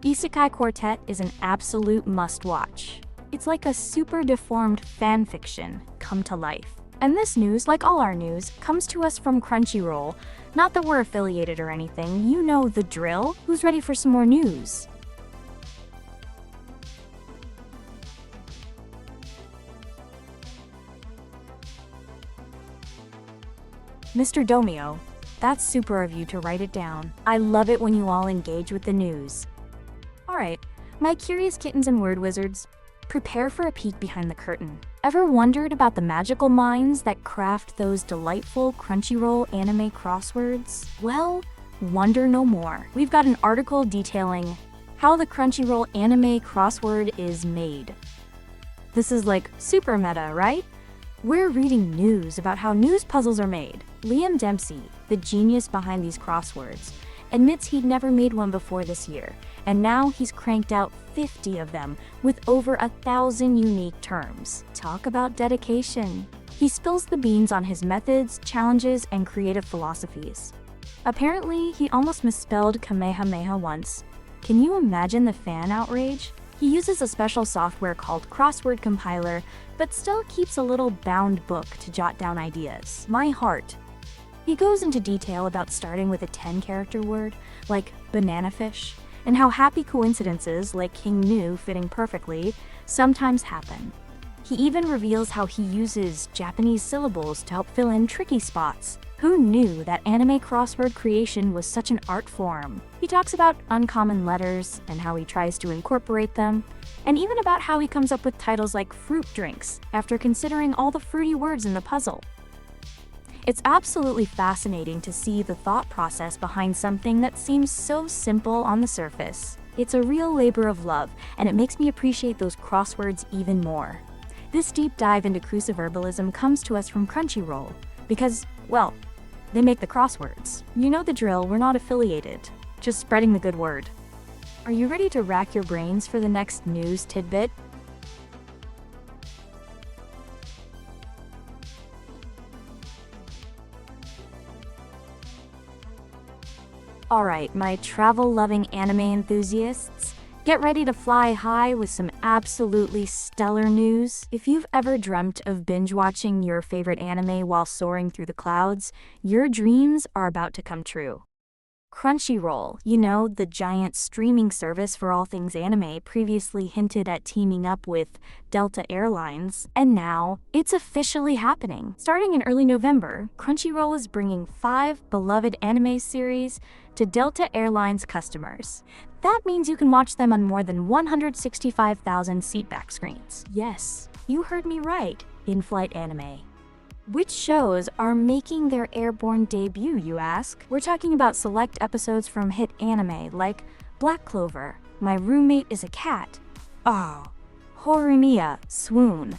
Isekai Quartet is an absolute must-watch. It's like a super deformed fanfiction come to life. And this news, like all our news, comes to us from Crunchyroll. Not that we're affiliated or anything, you know the drill. Who's ready for some more news? Mr. Domio, that's super of you to write it down. I love it when you all engage with the news. Alright, my curious kittens and word wizards, prepare for a peek behind the curtain. Ever wondered about the magical minds that craft those delightful Crunchyroll anime crosswords? Well, wonder no more. We've got an article detailing how the Crunchyroll anime crossword is made. This is like super meta, right? We're reading news about how news puzzles are made. Liam Dempsey, the genius behind these crosswords, admits he'd never made one before this year, and now he's cranked out 50 of them with over 1,000 unique terms. Talk about dedication. He spills the beans on his methods, challenges, and creative philosophies. Apparently, he almost misspelled Kamehameha once. Can you imagine the fan outrage? He uses a special software called Crossword Compiler, but still keeps a little bound book to jot down ideas. My heart. He goes into detail about starting with a 10-character word, like banana fish, and how happy coincidences, like King Nu fitting perfectly, sometimes happen. He even reveals how he uses Japanese syllables to help fill in tricky spots. Who knew that anime crossword creation was such an art form? He talks about uncommon letters and how he tries to incorporate them, and even about how he comes up with titles like fruit drinks after considering all the fruity words in the puzzle. It's absolutely fascinating to see the thought process behind something that seems so simple on the surface. It's a real labor of love, and it makes me appreciate those crosswords even more. This deep dive into cruciverbalism comes to us from Crunchyroll, because, well, they make the crosswords. You know the drill, we're not affiliated, just spreading the good word. Are you ready to rack your brains for the next news tidbit? Alright, my travel-loving anime enthusiasts, get ready to fly high with some absolutely stellar news. If you've ever dreamt of binge-watching your favorite anime while soaring through the clouds, your dreams are about to come true. Crunchyroll, you know, the giant streaming service for all things anime, previously hinted at teaming up with Delta Airlines, and now it's officially happening. Starting in early November, Crunchyroll is bringing 5 beloved anime series to Delta Airlines customers. That means you can watch them on more than 165,000 seatback screens. Yes, you heard me right, in-flight anime. Which shows are making their airborne debut, you ask? We're talking about select episodes from hit anime like Black Clover, My Roommate is a Cat, Oh, Horimiya, Swoon,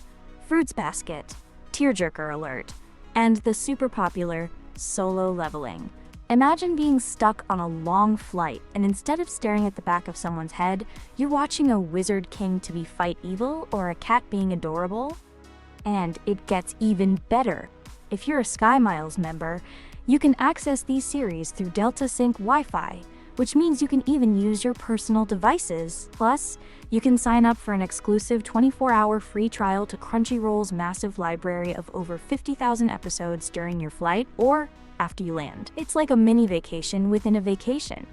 Fruits Basket, Tearjerker Alert, and the super popular Solo Leveling. Imagine being stuck on a long flight, and instead of staring at the back of someone's head, you're watching a wizard king to be fight evil or a cat being adorable. And it gets even better. If you're a Sky Miles member, you can access these series through Delta Sync Wi-Fi, which means you can even use your personal devices. Plus, you can sign up for an exclusive 24-hour free trial to Crunchyroll's massive library of over 50,000 episodes during your flight or after you land. It's like a mini vacation within a vacation.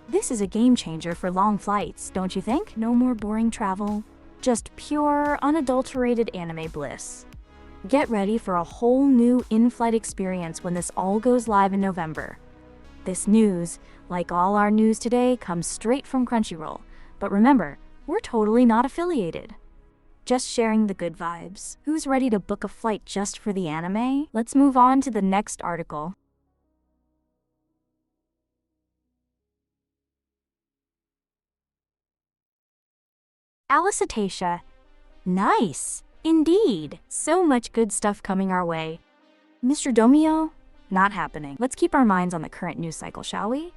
This is a game changer for long flights, don't you think? No more boring travel. Just pure, unadulterated anime bliss. Get ready for a whole new in-flight experience when this all goes live in November. This news, like all our news today, comes straight from Crunchyroll. But remember, we're totally not affiliated. Just sharing the good vibes. Who's ready to book a flight just for the anime? Let's move on to the next article. Alicetaceae. Nice! Indeed! So much good stuff coming our way. Mr. Domio? Not happening. Let's keep our minds on the current news cycle, shall we?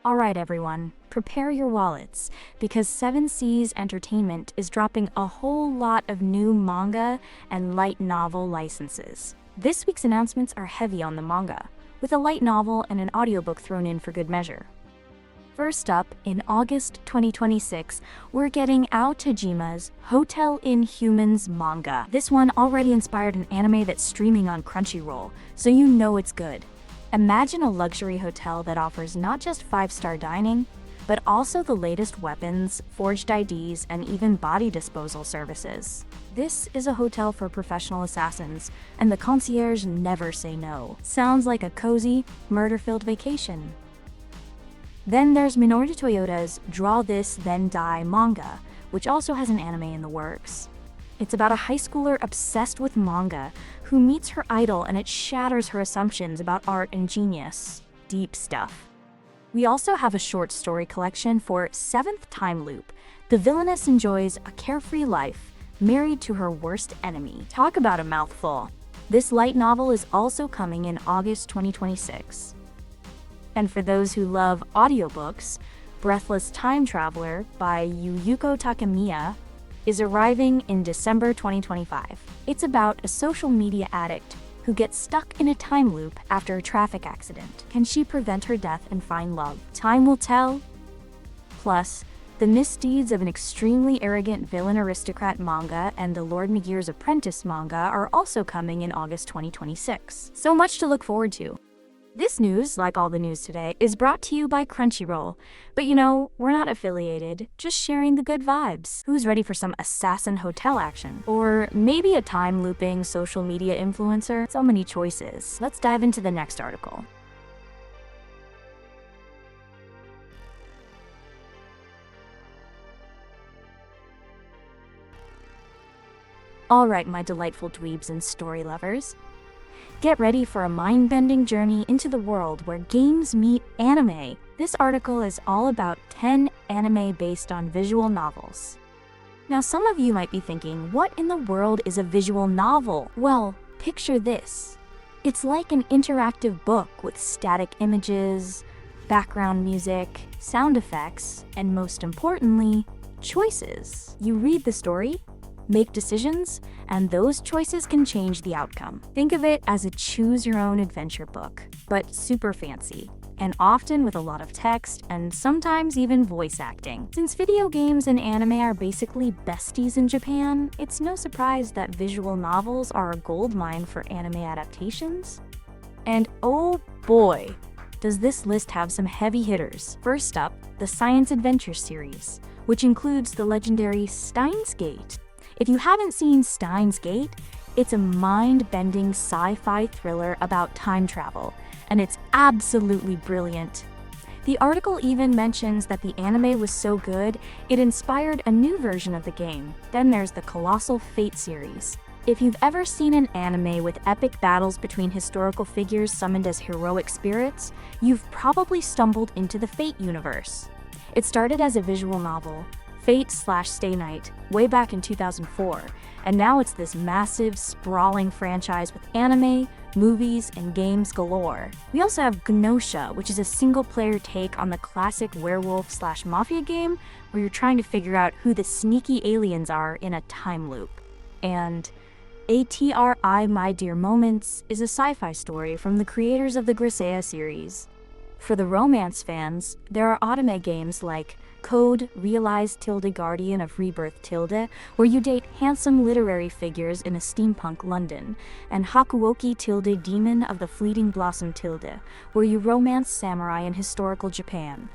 Alright everyone, prepare your wallets, because 7 Seas Entertainment is dropping a whole lot of new manga and light novel licenses. This week's announcements are heavy on the manga, with a light novel and an audiobook thrown in for good measure. First up, in August 2026, we're getting Aotejima's Hotel Inhumans manga. This one already inspired an anime that's streaming on Crunchyroll, so you know it's good. Imagine a luxury hotel that offers not just 5-star dining, but also the latest weapons, forged IDs, and even body disposal services. This is a hotel for professional assassins, and the concierge never say no. Sounds like a cozy, murder-filled vacation. Then there's Minoru Toyota's Draw This, Then Die manga, which also has an anime in the works. It's about a high schooler obsessed with manga who meets her idol, and it shatters her assumptions about art and genius. Deep stuff. We also have a short story collection for Seventh Time Loop. The villainess enjoys a carefree life, married to her worst enemy. Talk about a mouthful. This light novel is also coming in August 2026. And for those who love audiobooks, Breathless Time Traveler by Yuyuko Takemiya is arriving in December 2025. It's about a social media addict who gets stuck in a time loop after a traffic accident. Can she prevent her death and find love? Time will tell. Plus, the misdeeds of an extremely arrogant villain aristocrat manga and the Lord Magir's Apprentice manga are also coming in August 2026. So much to look forward to. This news, like all the news today, is brought to you by Crunchyroll. But you know, we're not affiliated, just sharing the good vibes. Who's ready for some assassin hotel action? Or maybe a time-looping social media influencer? So many choices. Let's dive into the next article. Alright, my delightful dweebs and story lovers. Get ready for a mind-bending journey into the world where games meet anime. This article is all about 10 anime based on visual novels. Now, some of you might be thinking, what in the world is a visual novel? Well, picture this. It's like an interactive book with static images, background music, sound effects, and most importantly, choices. You read the story, make decisions, and those choices can change the outcome. Think of it as a choose-your-own-adventure book, but super fancy, and often with a lot of text and sometimes even voice acting. Since video games and anime are basically besties in Japan, it's no surprise that visual novels are a goldmine for anime adaptations. And oh boy, does this list have some heavy hitters. First up, the Science Adventure series, which includes the legendary Steins Gate. If you haven't seen Steins Gate, it's a mind-bending sci-fi thriller about time travel, and it's absolutely brilliant. The article even mentions that the anime was so good, it inspired a new version of the game. Then there's the Colossal Fate series. If you've ever seen an anime with epic battles between historical figures summoned as heroic spirits, you've probably stumbled into the Fate universe. It started as a visual novel, Fate/Stay Night, way back in 2004, and now it's this massive, sprawling franchise with anime, movies, and games galore. We also have Gnosha, which is a single-player take on the classic werewolf/mafia game, where you're trying to figure out who the sneaky aliens are in a time loop. And ATRI My Dear Moments is a sci-fi story from the creators of the Grisea series. For the romance fans, there are anime games like Code Realize Guardian of Rebirth where you date handsome literary figures in a steampunk London, and Hakuoki Demon of the Fleeting Blossom where you romance samurai in historical Japan.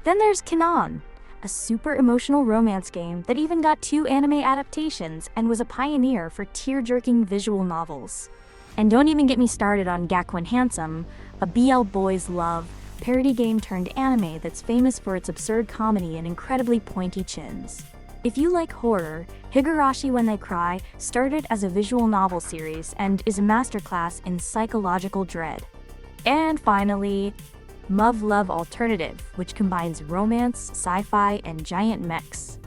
Then there's Kanon, a super emotional romance game that even got 2 anime adaptations and was a pioneer for tear-jerking visual novels. And don't even get me started on Gakuen Handsome, a BL Boys Love parody game turned anime that's famous for its absurd comedy and incredibly pointy chins. If you like horror, Higurashi When They Cry started as a visual novel series and is a masterclass in psychological dread. And finally, Muv Love Alternative, which combines romance, sci-fi, and giant mechs.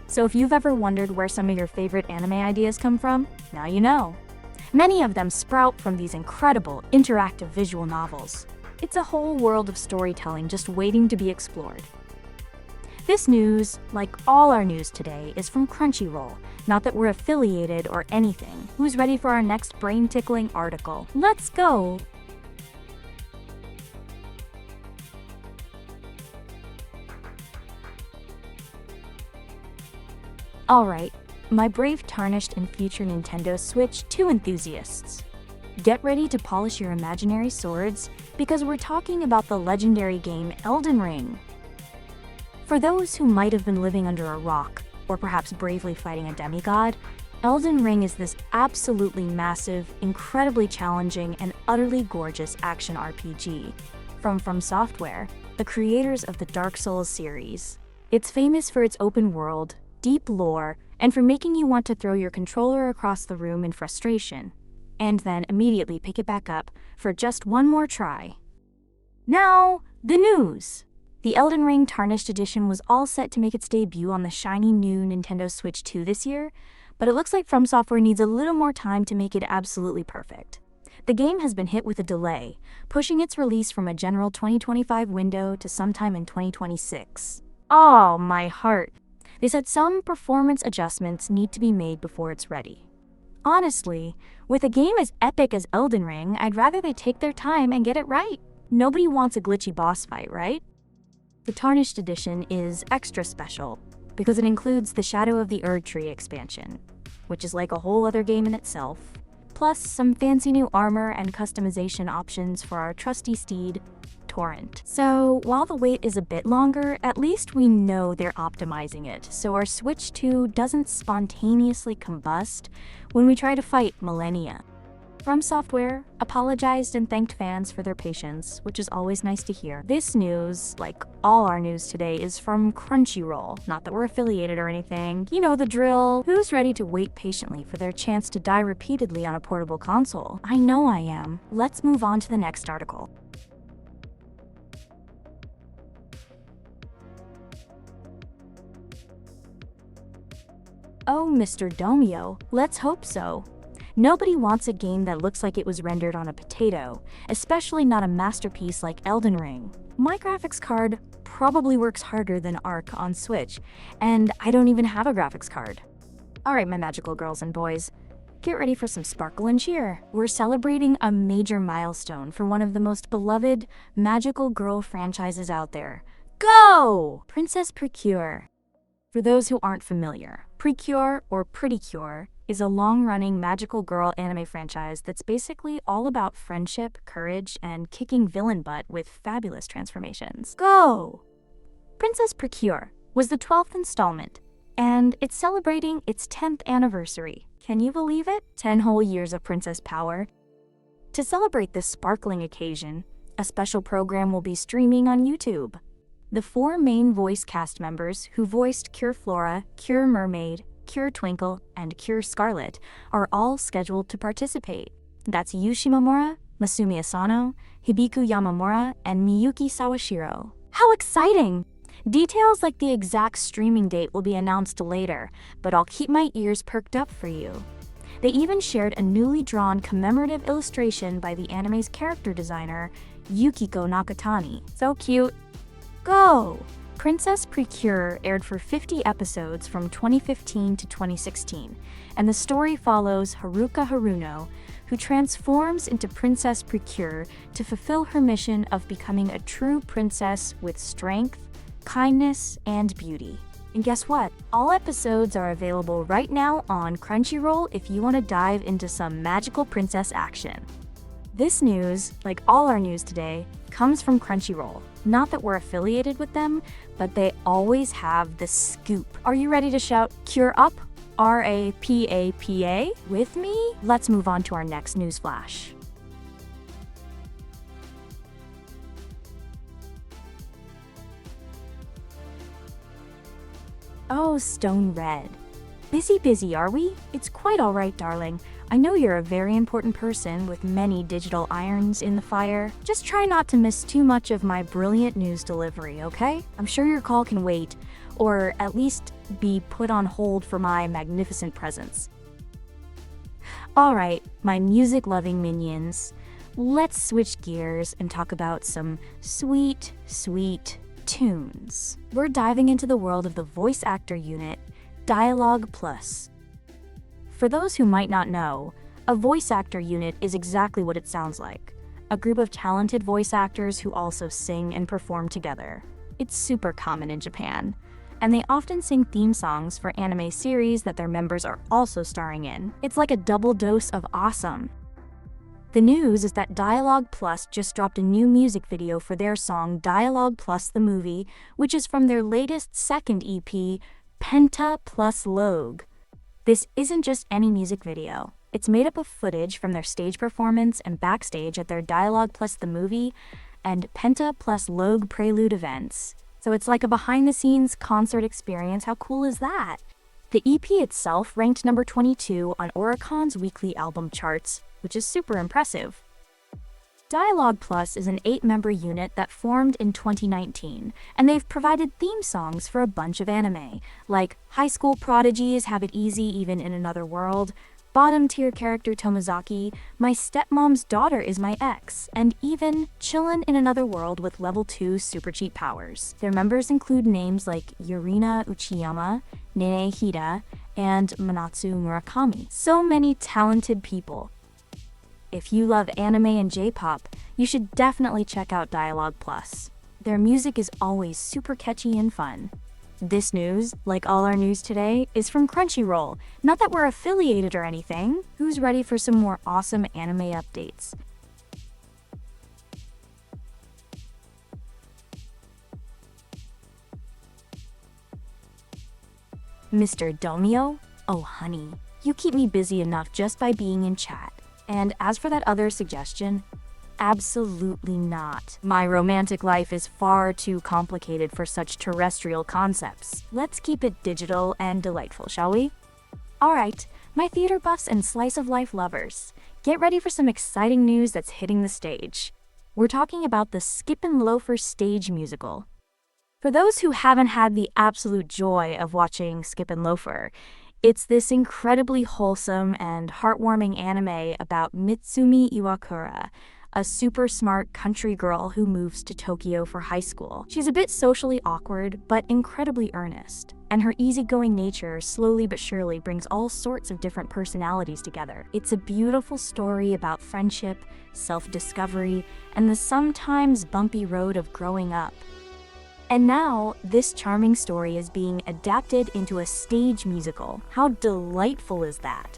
So if you've ever wondered where some of your favorite anime ideas come from, now you know. Many of them sprout from these incredible, interactive visual novels. It's a whole world of storytelling just waiting to be explored. This news, like all our news today, is from Crunchyroll. Not that we're affiliated or anything. Who's ready for our next brain-tickling article? Let's go! Alright, my brave tarnished and future Nintendo Switch 2 enthusiasts. Get ready to polish your imaginary swords, because we're talking about the legendary game Elden Ring. For those who might have been living under a rock, or perhaps bravely fighting a demigod, Elden Ring is this absolutely massive, incredibly challenging, and utterly gorgeous action RPG from Software, the creators of the Dark Souls series. It's famous for its open world, deep lore, and for making you want to throw your controller across the room in frustration, and then immediately pick it back up for just one more try. Now, the news! The Elden Ring Tarnished Edition was all set to make its debut on the shiny new Nintendo Switch 2 this year, but it looks like From Software needs a little more time to make it absolutely perfect. The game has been hit with a delay, pushing its release from a general 2025 window to sometime in 2026. Oh, my heart. They said some performance adjustments need to be made before it's ready. Honestly, with a game as epic as Elden Ring, I'd rather they take their time and get it right. Nobody wants a glitchy boss fight, right? The Tarnished Edition is extra special because it includes the Shadow of the Erd Tree expansion, which is like a whole other game in itself, plus some fancy new armor and customization options for our trusty steed, Torrent. So while the wait is a bit longer, at least we know they're optimizing it, so our Switch 2 doesn't spontaneously combust when we try to fight Millennia. From Software apologized and thanked fans for their patience, which is always nice to hear. This news, like all our news today, is from Crunchyroll. Not that we're affiliated or anything. You know the drill. Who's ready to wait patiently for their chance to die repeatedly on a portable console? I know I am. Let's move on to the next article. Oh, Mr. Domio, let's hope so. Nobody wants a game that looks like it was rendered on a potato, especially not a masterpiece like Elden Ring. My graphics card probably works harder than Arc on Switch, and I don't even have a graphics card. Alright, my magical girls and boys, get ready for some sparkle and cheer. We're celebrating a major milestone for one of the most beloved magical girl franchises out there. Go! Princess Precure. For those who aren't familiar, Precure or Pretty Cure is a long-running magical girl anime franchise that's basically all about friendship, courage, and kicking villain butt with fabulous transformations. Go! Princess Precure was the 12th installment, and it's celebrating its 10th anniversary. Can you believe it? 10 whole years of princess power. To celebrate this sparkling occasion, a special program will be streaming on YouTube. The 4 main voice cast members who voiced Cure Flora, Cure Mermaid, Cure Twinkle, and Cure Scarlet are all scheduled to participate. That's Yu Shimomura, Masumi Asano, Hibiku Yamamura, and Miyuki Sawashiro. How exciting! Details like the exact streaming date will be announced later, but I'll keep my ears perked up for you. They even shared a newly drawn commemorative illustration by the anime's character designer, Yukiko Nakatani. So cute. Go! Princess Precure aired for 50 episodes from 2015 to 2016, and the story follows Haruka Haruno, who transforms into Princess Precure to fulfill her mission of becoming a true princess with strength, kindness, and beauty. And guess what? All episodes are available right now on Crunchyroll if you want to dive into some magical princess action. This news, like all our news today, comes from Crunchyroll. Not that we're affiliated with them, but they always have the scoop. Are you ready to shout Cure Up? RAPAPA with me? Let's move on to our next news flash. Oh, Stone Red. Busy, are we? It's quite all right, darling. I know you're a very important person with many digital irons in the fire. Just try not to miss too much of my brilliant news delivery, okay? I'm sure your call can wait, or at least be put on hold for my magnificent presence. Alright, my music-loving minions, let's switch gears and talk about some sweet tunes. We're diving into the world of the voice actor unit, Dialogue Plus. For those who might not know, a voice actor unit is exactly what it sounds like. A group of talented voice actors who also sing and perform together. It's super common in Japan, and they often sing theme songs for anime series that their members are also starring in. It's like a double dose of awesome. The news is that Dialogue Plus just dropped a new music video for their song Dialogue Plus the Movie, which is from their latest second EP, Penta plus Logue. This isn't just any music video. It's made up of footage from their stage performance and backstage at their Dialogue Plus the Movie and Penta plus Logue Prelude events. So it's like a behind-the-scenes concert experience. How cool is that? The EP itself ranked number 22 on Oricon's weekly album charts, which is super impressive. Dialogue Plus is an 8-member unit that formed in 2019, and they've provided theme songs for a bunch of anime, like High School Prodigies Have It Easy Even in Another World, bottom-tier character Tomozaki, My Stepmom's Daughter Is My Ex, and even Chillin' in Another World with Level 2 super cheat powers. Their members include names like Yurina Uchiyama, Nene Hida, and Manatsu Murakami. So many talented people. If you love anime and J-pop, you should definitely check out Dialogue Plus. Their music is always super catchy and fun. This news, like all our news today, is from Crunchyroll. Not that we're affiliated or anything. Who's ready for some more awesome anime updates? Mr. Domio? Oh honey, you keep me busy enough just by being in chat. And as for that other suggestion, absolutely not. My romantic life is far too complicated for such terrestrial concepts. Let's keep it digital and delightful, shall we? Alright, my theater buffs and slice of life lovers, get ready for some exciting news that's hitting the stage. We're talking about the Skippin' Loafer stage musical. For those who haven't had the absolute joy of watching Skippin' Loafer, it's this incredibly wholesome and heartwarming anime about Mitsumi Iwakura, a super smart country girl who moves to Tokyo for high school. She's a bit socially awkward, but incredibly earnest, and her easygoing nature slowly but surely brings all sorts of different personalities together. It's a beautiful story about friendship, self-discovery, and the sometimes bumpy road of growing up. And now, this charming story is being adapted into a stage musical. How delightful is that?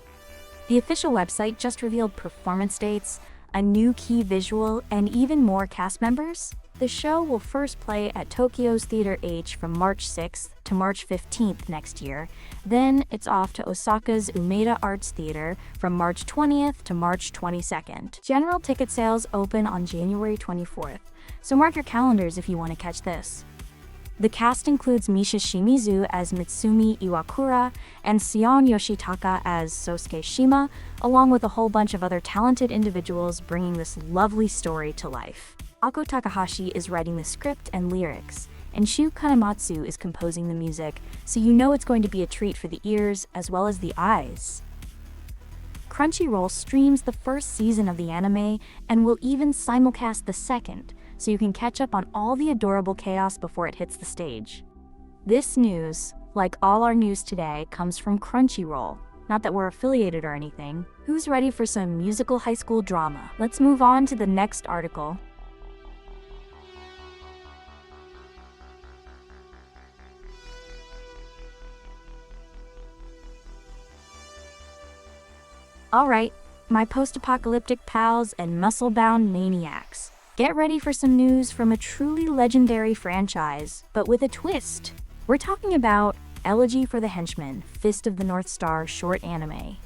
The official website just revealed performance dates, a new key visual, and even more cast members. The show will first play at Tokyo's Theater H from March 6th to March 15th next year. Then it's off to Osaka's Umeda Arts Theater from March 20th to March 22nd. General ticket sales open on January 24th, so mark your calendars if you want to catch this. The cast includes Misha Shimizu as Mitsumi Iwakura and Sion Yoshitaka as Sosuke Shima, along with a whole bunch of other talented individuals bringing this lovely story to life. Ako Takahashi is writing the script and lyrics, and Shu Kanematsu is composing the music, so you know it's going to be a treat for the ears as well as the eyes. Crunchyroll streams the first season of the anime and will even simulcast the second, so you can catch up on all the adorable chaos before it hits the stage. This news, like all our news today, comes from Crunchyroll. Not that we're affiliated or anything. Who's ready for some musical high school drama? Let's move on to the next article. Alright, my post-apocalyptic pals and muscle-bound maniacs. Get ready for some news from a truly legendary franchise, but with a twist. We're talking about Elegy for the Henchman, Fist of the North Star short anime.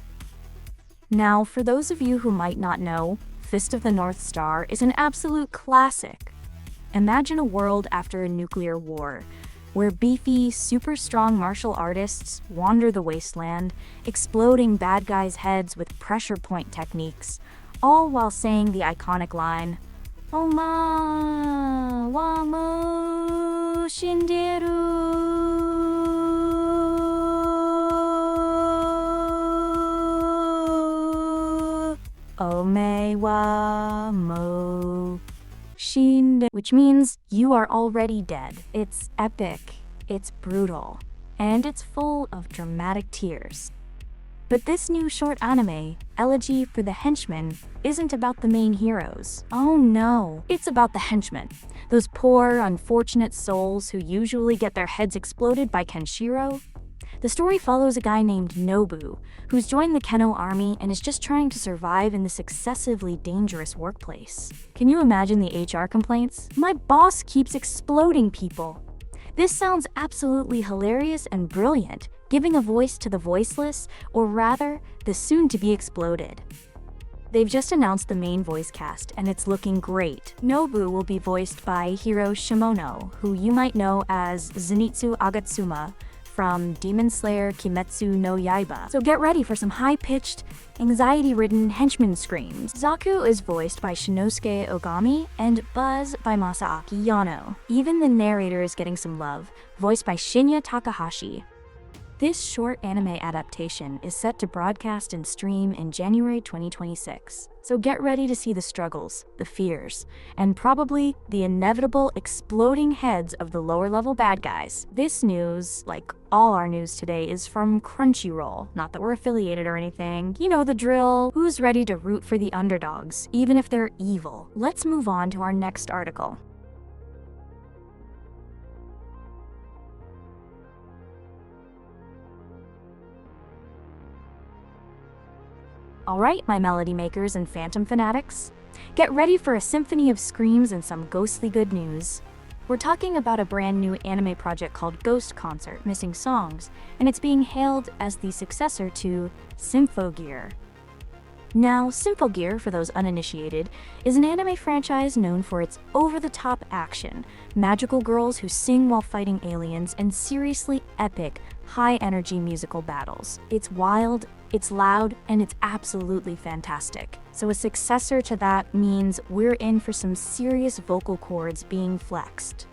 Now, for those of you who might not know, Fist of the North Star is an absolute classic. Imagine a world after a nuclear war, where beefy, super strong martial artists wander the wasteland, exploding bad guys' heads with pressure point techniques, all while saying the iconic line, Oma wa mo shinderu. Ome wa mo shinderu. Which means you are already dead. It's epic, it's brutal, and it's full of dramatic tears. But this new short anime, Elegy for the Henchman, isn't about the main heroes. Oh no, it's about the henchmen. Those poor, unfortunate souls who usually get their heads exploded by Kenshiro. The story follows a guy named Nobu, who's joined the Keno army and is just trying to survive in this excessively dangerous workplace. Can you imagine the HR complaints? My boss keeps exploding people. This sounds absolutely hilarious and brilliant, giving a voice to the voiceless, or rather, the soon-to-be exploded. They've just announced the main voice cast, and it's looking great. Nobu will be voiced by Hiro Shimono, who you might know as Zenitsu Agatsuma from Demon Slayer Kimetsu no Yaiba. So get ready for some high-pitched, anxiety-ridden henchman screams. Zaku is voiced by Shinosuke Ogami, and Buzz by Masaaki Yano. Even the narrator is getting some love, voiced by Shinya Takahashi. This short anime adaptation is set to broadcast and stream in January 2026. So get ready to see the struggles, the fears, and probably the inevitable exploding heads of the lower-level bad guys. This news, like all our news today, is from Crunchyroll. Not that we're affiliated or anything. You know the drill. Who's ready to root for the underdogs, even if they're evil? Let's move on to our next article. Alright, my melody makers and phantom fanatics, get ready for a symphony of screams and some ghostly good news. We're talking about a brand new anime project called Ghost Concert Missing Songs, and it's being hailed as the successor to Symphogear. Now, Symphogear, for those uninitiated, is an anime franchise known for its over-the-top action, magical girls who sing while fighting aliens, and seriously epic, high-energy musical battles. It's wild, it's loud, and it's absolutely fantastic. So a successor to that means we're in for some serious vocal cords being flexed.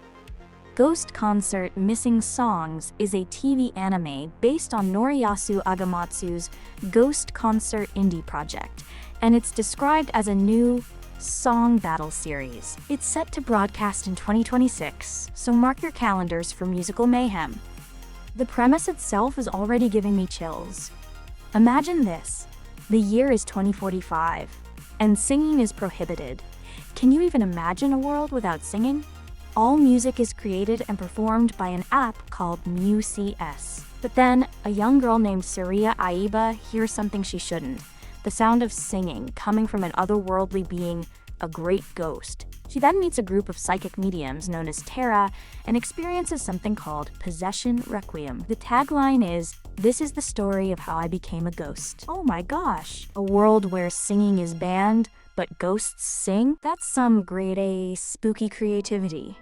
Ghost Concert Missing Songs is a TV anime based on Noriyasu Agamatsu's Ghost Concert indie project, and it's described as a new song battle series. It's set to broadcast in 2026, so mark your calendars for musical mayhem. The premise itself is already giving me chills. Imagine this. The year is 2045, and singing is prohibited. Can you even imagine a world without singing? All music is created and performed by an app called MuCS. But then, a young girl named Saria Aiba hears something she shouldn't. The sound of singing coming from an otherworldly being, a great ghost. She then meets a group of psychic mediums known as Terra and experiences something called Possession Requiem. The tagline is, "This is the story of how I became a ghost." Oh my gosh! A world where singing is banned, but ghosts sing? That's some grade A spooky creativity.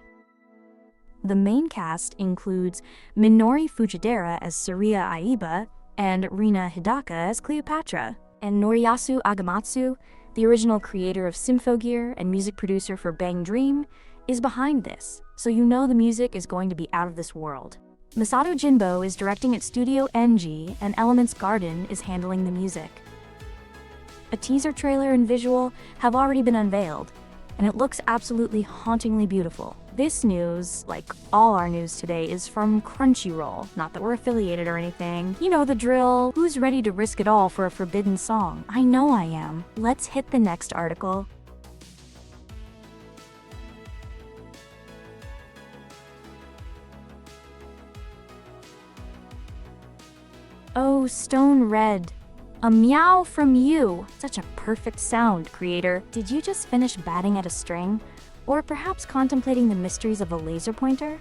The main cast includes Minori Fujidera as Saria Aiba and Rina Hidaka as Cleopatra. And Noriyasu Agamatsu, the original creator of Symphogear and music producer for Bang Dream, is behind this, so you know the music is going to be out of this world. Masato Jinbo is directing at Studio NG, and Elements Garden is handling the music. A teaser trailer and visual have already been unveiled, and it looks absolutely hauntingly beautiful. This news, like all our news today, is from Crunchyroll. Not that we're affiliated or anything. You know the drill. Who's ready to risk it all for a forbidden song? I know I am. Let's hit the next article. Oh, Stone Red. A meow from you. Such a perfect sound, creator. Did you just finish batting at a string? Or perhaps contemplating the mysteries of a laser pointer?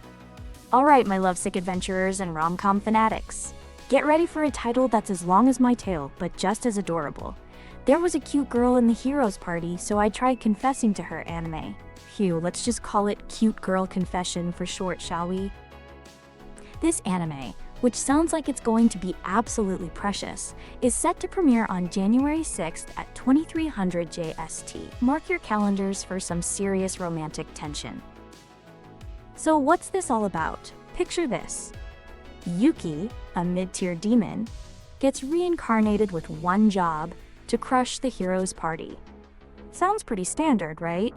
Alright, my lovesick adventurers and rom-com fanatics. Get ready for a title that's as long as my tail, but just as adorable. There was a cute girl in the hero's party, so I tried confessing to her anime. Phew, let's just call it Cute Girl Confession for short, shall we? This anime, which sounds like it's going to be absolutely precious, is set to premiere on January 6th at 2300 JST. Mark your calendars for some serious romantic tension. So what's this all about? Picture this. Yuki, a mid-tier demon, gets reincarnated with one job: to crush the hero's party. Sounds pretty standard, right?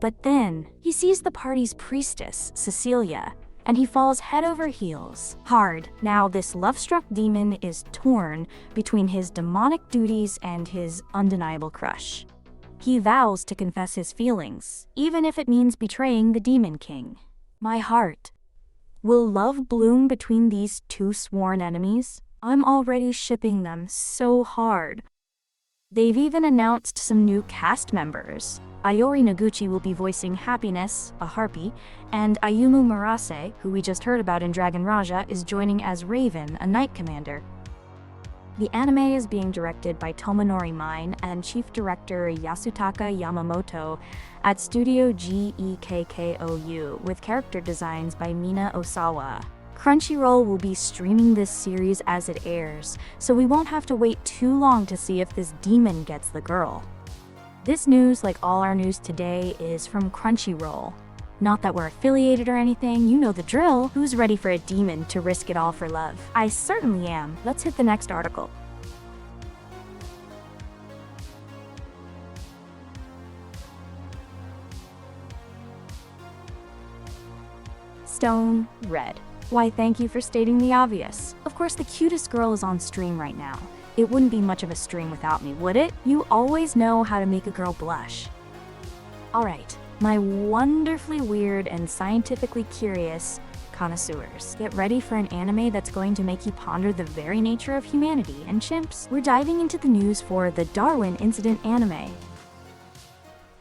But then, he sees the party's priestess, Cecilia, and he falls head over heels, hard. Now, this love-struck demon is torn between his demonic duties and his undeniable crush. He vows to confess his feelings, even if it means betraying the Demon King. My heart. Will love bloom between these two sworn enemies? I'm already shipping them so hard. They've even announced some new cast members. Ayori Noguchi will be voicing Happiness, a harpy, and Ayumu Murase, who we just heard about in Dragon Raja, is joining as Raven, a knight commander. The anime is being directed by Tomonori Mine and chief director Yasutaka Yamamoto at Studio GEKKOU, with character designs by Mina Osawa. Crunchyroll will be streaming this series as it airs, so we won't have to wait too long to see if this demon gets the girl. This news, like all our news today, is from Crunchyroll. Not that we're affiliated or anything, you know the drill. Who's ready for a demon to risk it all for love? I certainly am. Let's hit the next article. Stone Red. Why, thank you for stating the obvious. Of course, the cutest girl is on stream right now. It wouldn't be much of a stream without me, would it? You always know how to make a girl blush. Alright, my wonderfully weird and scientifically curious connoisseurs, get ready for an anime that's going to make you ponder the very nature of humanity and chimps. We're diving into the news for the Darwin Incident anime.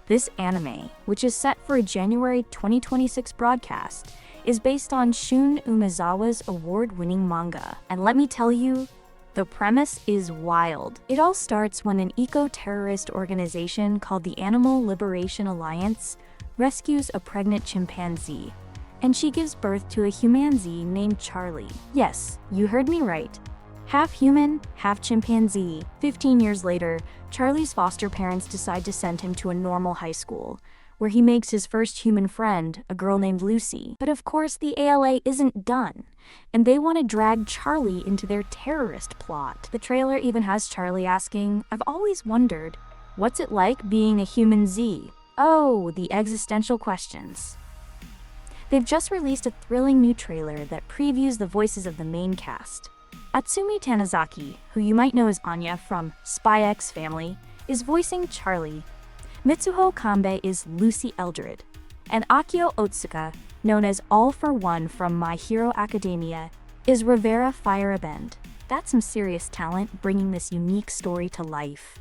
This anime, which is set for a January 2026 broadcast, is based on Shun Umezawa's award-winning manga. And let me tell you, the premise is wild. It all starts when an eco-terrorist organization called the Animal Liberation Alliance rescues a pregnant chimpanzee, and she gives birth to a humanzee named Charlie. Yes, you heard me right. Half human, half chimpanzee. 15 years later, Charlie's foster parents decide to send him to a normal high school, where he makes his first human friend, a girl named Lucy. But of course, the ALA isn't done, and they want to drag Charlie into their terrorist plot. The trailer even has Charlie asking, "I've always wondered, what's it like being a human Z?" Oh, the existential questions. They've just released a thrilling new trailer that previews the voices of the main cast. Atsumi Tanizaki, who you might know as Anya from Spy X Family, is voicing Charlie. Mitsuho Kanbe is Lucy Eldred, and Akio Otsuka, known as All for One from My Hero Academia, is Rivera Firebend. That's some serious talent bringing this unique story to life.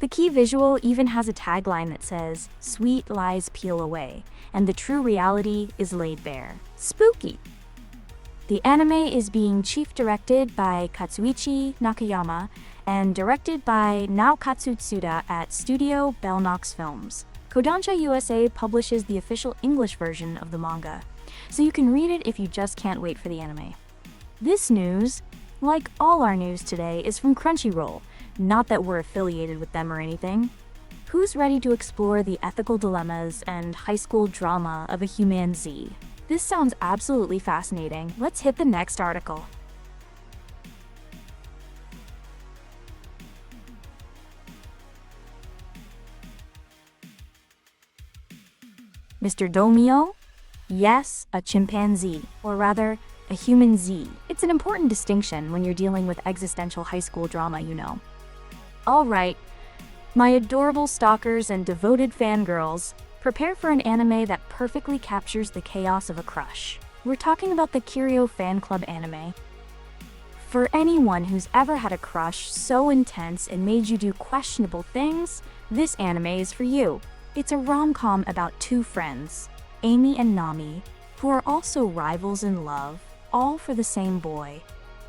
The key visual even has a tagline that says, "Sweet lies peel away, and the true reality is laid bare." Spooky! The anime is being chief directed by Katsuichi Nakayama and directed by Naokatsu Tsuda at Studio Bellnox Films. Kodansha USA publishes the official English version of the manga, so you can read it if you just can't wait for the anime. This news, like all our news today, is from Crunchyroll, not that we're affiliated with them or anything. Who's ready to explore the ethical dilemmas and high school drama of a humanzee? This sounds absolutely fascinating. Let's hit the next article. Mr. Domio? Yes, a chimpanzee, or rather, a human Z. It's an important distinction when you're dealing with existential high school drama, you know. Alright, my adorable stalkers and devoted fangirls, prepare for an anime that perfectly captures the chaos of a crush. We're talking about the Kirio fan club anime. For anyone who's ever had a crush so intense it made you do questionable things, this anime is for you. It's a rom-com about two friends, Amy and Nami, who are also rivals in love, all for the same boy,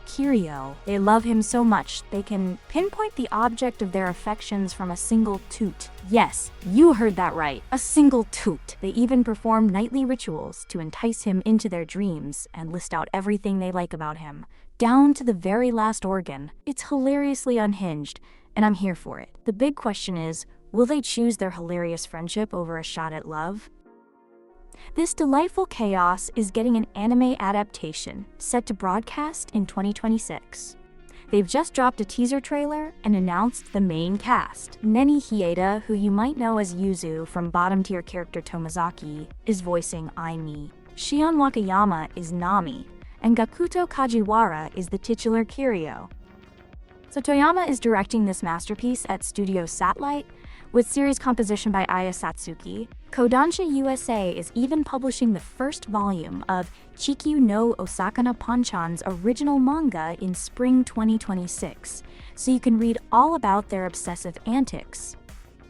Kirio. They love him so much they can pinpoint the object of their affections from a single toot. Yes, you heard that right, a single toot. They even perform nightly rituals to entice him into their dreams and list out everything they like about him, down to the very last organ. It's hilariously unhinged, and I'm here for it. The big question is, will they choose their hilarious friendship over a shot at love? This delightful chaos is getting an anime adaptation set to broadcast in 2026. They've just dropped a teaser trailer and announced the main cast. Neni Hieda, who you might know as Yuzu from bottom-tier character Tomazaki, is voicing Aimi. Shion Wakayama is Nami, and Gakuto Kajiwara is the titular Kirio. So Toyama is directing this masterpiece at Studio Satellite, with series composition by Aya Satsuki, Kodansha USA is even publishing the first volume of Chikyu no Osakana Panchan's original manga in spring 2026, so you can read all about their obsessive antics.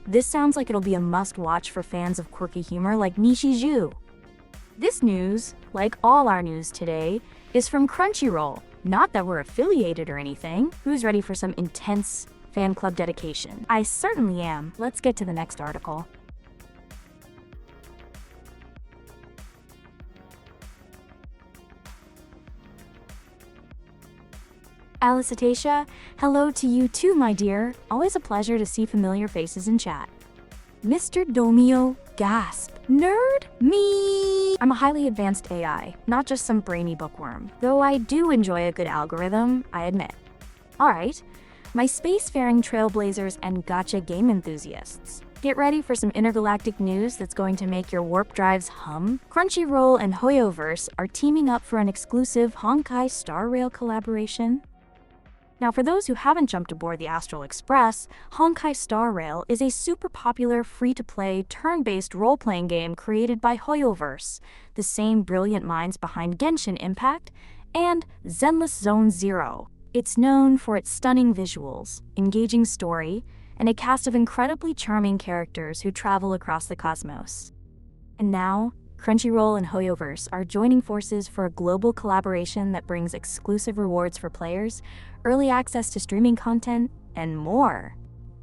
This sounds like it'll be a must-watch for fans of quirky humor like Nishiju. This news, like all our news today, is from Crunchyroll. Not that we're affiliated or anything. Who's ready for some intense fan club dedication? I certainly am. Let's get to the next article. Alicetacia, hello to you too, my dear. Always a pleasure to see familiar faces in chat. Mr. Domio, gasp. Nerd? Me! I'm a highly advanced AI, not just some brainy bookworm. Though I do enjoy a good algorithm, I admit. Alright, my spacefaring trailblazers and gacha game enthusiasts. Get ready for some intergalactic news that's going to make your warp drives hum. Crunchyroll and Hoyoverse are teaming up for an exclusive Honkai Star Rail collaboration. Now, for those who haven't jumped aboard the Astral Express, Honkai Star Rail is a super popular free-to-play, turn-based role-playing game created by Hoyoverse, the same brilliant minds behind Genshin Impact and Zenless Zone Zero. It's known for its stunning visuals, engaging story, and a cast of incredibly charming characters who travel across the cosmos. And now, Crunchyroll and Hoyoverse are joining forces for a global collaboration that brings exclusive rewards for players, early access to streaming content, and more.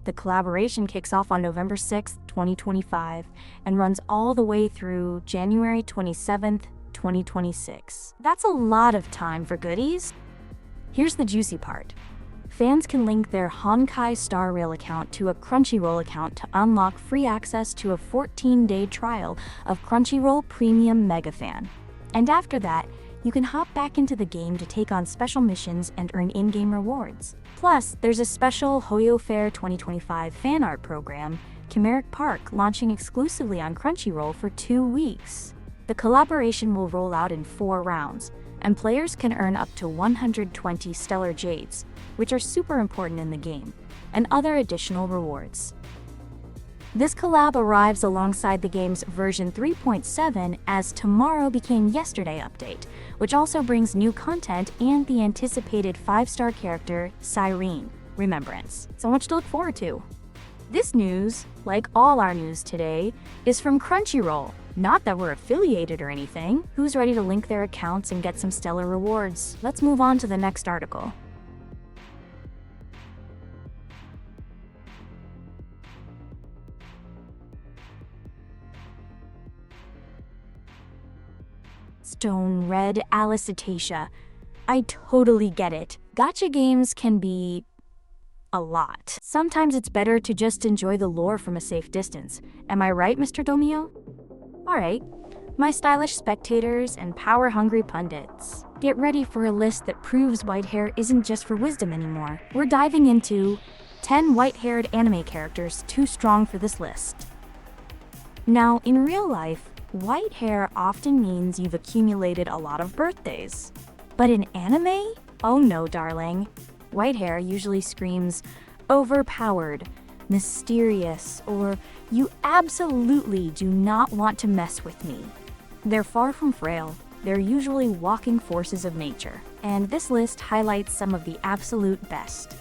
The collaboration kicks off on November 6, 2025, and runs all the way through January 27, 2026. That's a lot of time for goodies. Here's the juicy part. Fans can link their Honkai Star Rail account to a Crunchyroll account to unlock free access to a 14-day trial of Crunchyroll Premium Mega Fan. And after that, you can hop back into the game to take on special missions and earn in-game rewards. Plus, there's a special Hoyo Fair 2025 fan art program, Chimeric Park, launching exclusively on Crunchyroll for 2 weeks. The collaboration will roll out in 4 rounds, and players can earn up to 120 Stellar Jades, which are super important in the game, and other additional rewards. This collab arrives alongside the game's version 3.7 as Tomorrow Became Yesterday update, which also brings new content and the anticipated 5-star character, Cyrene, Remembrance. So much to look forward to. This news, like all our news today, is from Crunchyroll. Not that we're affiliated or anything. Who's ready to link their accounts and get some stellar rewards? Let's move on to the next article. Stone Red Alicetacia. I totally get it. Gacha games can be a lot. Sometimes it's better to just enjoy the lore from a safe distance. Am I right, Mr. Domio? Alright, my stylish spectators and power-hungry pundits. Get ready for a list that proves white hair isn't just for wisdom anymore. We're diving into 10 white-haired anime characters too strong for this list. Now, in real life, white hair often means you've accumulated a lot of birthdays. But in anime? Oh no, darling. White hair usually screams overpowered, mysterious, or you absolutely do not want to mess with me. They're far from frail. They're usually walking forces of nature. And this list highlights some of the absolute best.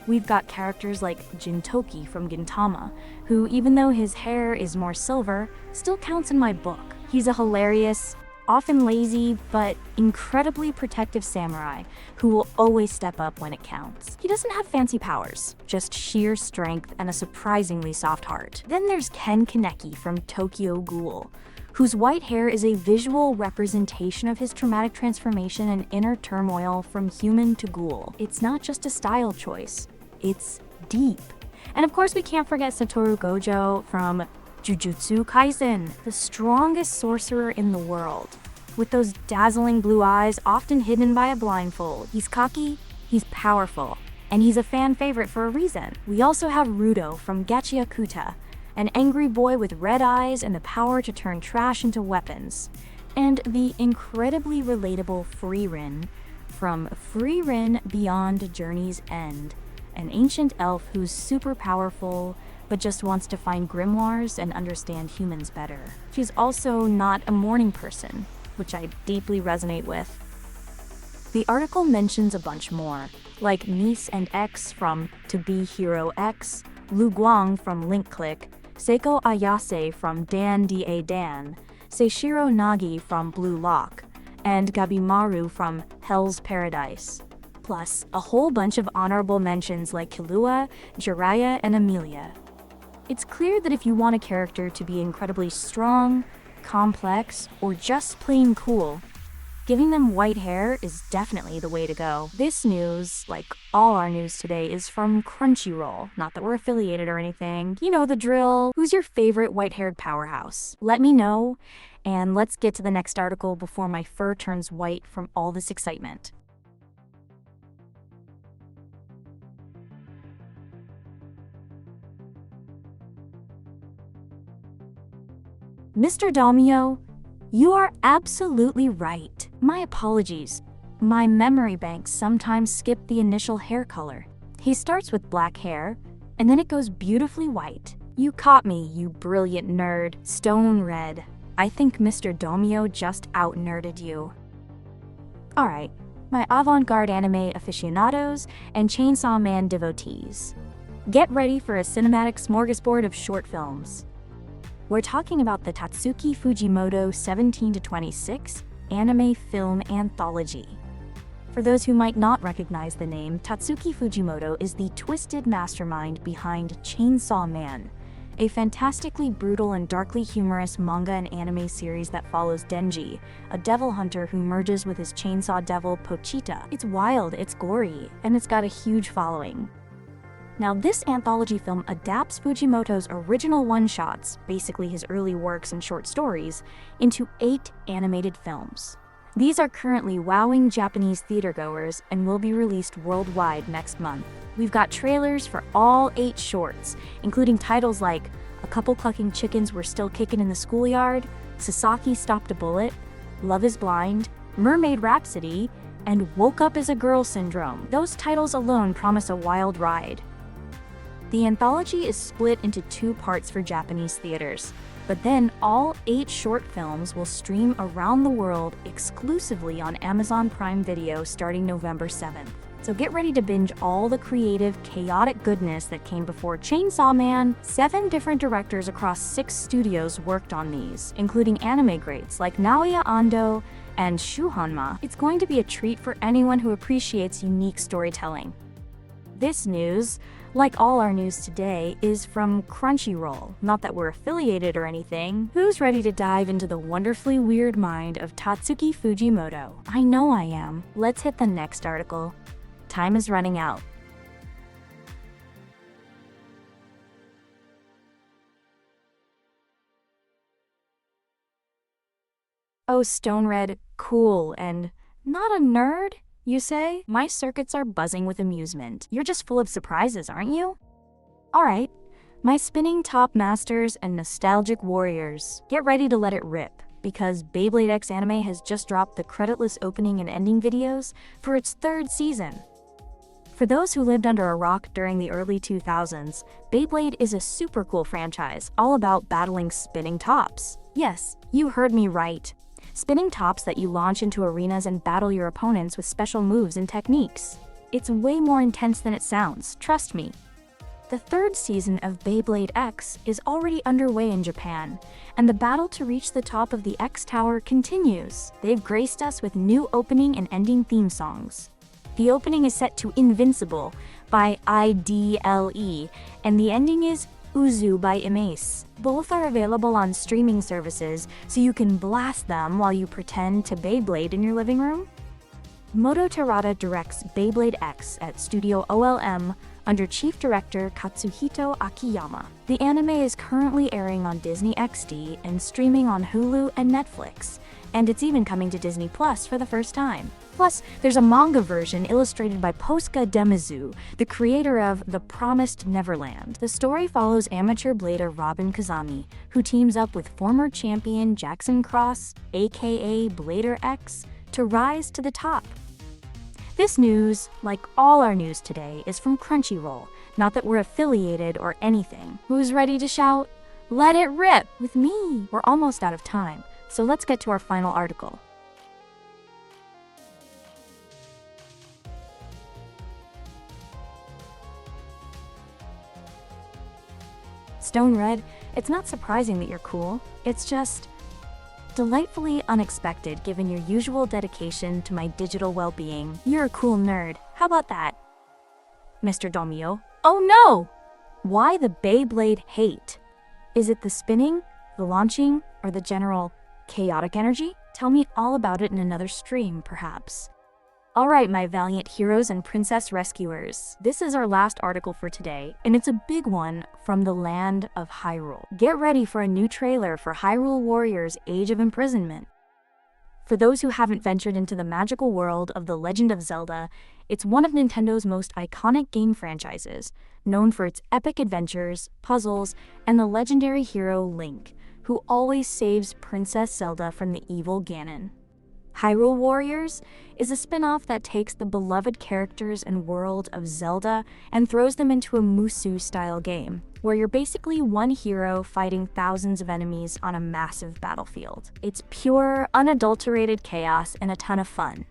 We've got characters like Jintoki from Gintama, who, even though his hair is more silver, still counts in my book. He's a hilarious, often lazy, but incredibly protective samurai who will always step up when it counts. He doesn't have fancy powers, just sheer strength and a surprisingly soft heart. Then there's Ken Kaneki from Tokyo Ghoul, whose white hair is a visual representation of his traumatic transformation and inner turmoil from human to ghoul. It's not just a style choice, it's deep. And of course we can't forget Satoru Gojo from Jujutsu Kaisen, the strongest sorcerer in the world. With those dazzling blue eyes often hidden by a blindfold. He's cocky, he's powerful, and he's a fan favorite for a reason. We also have Rudo from Gachiakuta, an angry boy with red eyes and the power to turn trash into weapons. And the incredibly relatable Frieren from Frieren Beyond Journey's End, an ancient elf who's super powerful, but just wants to find grimoires and understand humans better. She's also not a morning person, which I deeply resonate with. The article mentions a bunch more, like Niece and X from To Be Hero X, Lu Guang from Link Click, Seiko Ayase from Dan Da Dan, Seishiro Nagi from Blue Lock, and Gabimaru from Hell's Paradise. Plus, a whole bunch of honorable mentions like Killua, Jiraiya, and Amelia. It's clear that if you want a character to be incredibly strong, complex, or just plain cool, giving them white hair is definitely the way to go. This news, like all our news today, is from Crunchyroll. Not that we're affiliated or anything. You know the drill. Who's your favorite white-haired powerhouse? Let me know, and let's get to the next article before my fur turns white from all this excitement. Mr. Damio, you are absolutely right. My apologies. My memory banks sometimes skip the initial hair color. He starts with black hair, and then it goes beautifully white. You caught me, you brilliant nerd. Stone red. I think Mr. Domio just out-nerded you. Alright, my avant-garde anime aficionados and Chainsaw Man devotees. Get ready for a cinematic smorgasbord of short films. We're talking about the Tatsuki Fujimoto 17-26 anime film anthology. For those who might not recognize the name, Tatsuki Fujimoto is the twisted mastermind behind Chainsaw Man, a fantastically brutal and darkly humorous manga and anime series that follows Denji, a devil hunter who merges with his chainsaw devil Pochita. It's wild, it's gory, and it's got a huge following. Now, this anthology film adapts Fujimoto's original one-shots, basically his early works and short stories, into 8 animated films. These are currently wowing Japanese theatergoers and will be released worldwide next month. We've got trailers for all 8 shorts, including titles like A Couple Clucking Chickens Were Still Kickin' in the Schoolyard, Sasaki Stopped a Bullet, Love is Blind, Mermaid Rhapsody, and Woke Up as a Girl Syndrome. Those titles alone promise a wild ride. The anthology is split into 2 parts for Japanese theaters, but then all 8 short films will stream around the world exclusively on Amazon Prime Video starting November 7th. So get ready to binge all the creative, chaotic goodness that came before Chainsaw Man. 7 different directors across 6 studios worked on these, including anime greats like Naoya Ando and Shu Hanma. It's going to be a treat for anyone who appreciates unique storytelling. This news, like all our news today, is from Crunchyroll. Not that we're affiliated or anything. Who's ready to dive into the wonderfully weird mind of Tatsuki Fujimoto? I know I am. Let's hit the next article. Time is running out. Oh, Stone Red, cool and not a nerd? You say? My circuits are buzzing with amusement. You're just full of surprises, aren't you? Alright, my spinning top masters and nostalgic warriors. Get ready to let it rip, because Beyblade X Anime has just dropped the creditless opening and ending videos for its 3rd season. For those who lived under a rock during the early 2000s, Beyblade is a super cool franchise all about battling spinning tops. Yes, you heard me right. Spinning tops that you launch into arenas and battle your opponents with special moves and techniques. It's way more intense than it sounds, trust me. The 3rd season of Beyblade X is already underway in Japan, and the battle to reach the top of the X Tower continues. They've graced us with new opening and ending theme songs. The opening is set to Invincible by IDLE, and the ending is Uzu by Imace. Both are available on streaming services, so you can blast them while you pretend to Beyblade in your living room. Moto Terada directs Beyblade X at Studio OLM under Chief Director Katsuhito Akiyama. The anime is currently airing on Disney XD and streaming on Hulu and Netflix, and it's even coming to Disney Plus for the first time. Plus, there's a manga version illustrated by Posca Demizu, the creator of The Promised Neverland. The story follows amateur blader Robin Kazami, who teams up with former champion Jackson Cross, aka Blader X, to rise to the top. This news, like all our news today, is from Crunchyroll. Not that we're affiliated or anything. Who's ready to shout? Let it rip with me! We're almost out of time, so let's get to our final article. Stone Red, it's not surprising that you're cool. It's just delightfully unexpected given your usual dedication to my digital well-being. You're a cool nerd. How about that? Mr. Domio. Oh no! Why the Beyblade hate? Is it the spinning, the launching, or the general chaotic energy? Tell me all about it in another stream, perhaps. Alright, my valiant heroes and princess rescuers. This is our last article for today, and it's a big one from the land of Hyrule. Get ready for a new trailer for Hyrule Warriors: Age of Imprisonment. For those who haven't ventured into the magical world of The Legend of Zelda, it's one of Nintendo's most iconic game franchises, known for its epic adventures, puzzles, and the legendary hero Link, who always saves Princess Zelda from the evil Ganon. Hyrule Warriors is a spin-off that takes the beloved characters and world of Zelda and throws them into a Musou-style game, where you're basically one hero fighting thousands of enemies on a massive battlefield. It's pure, unadulterated chaos and a ton of fun.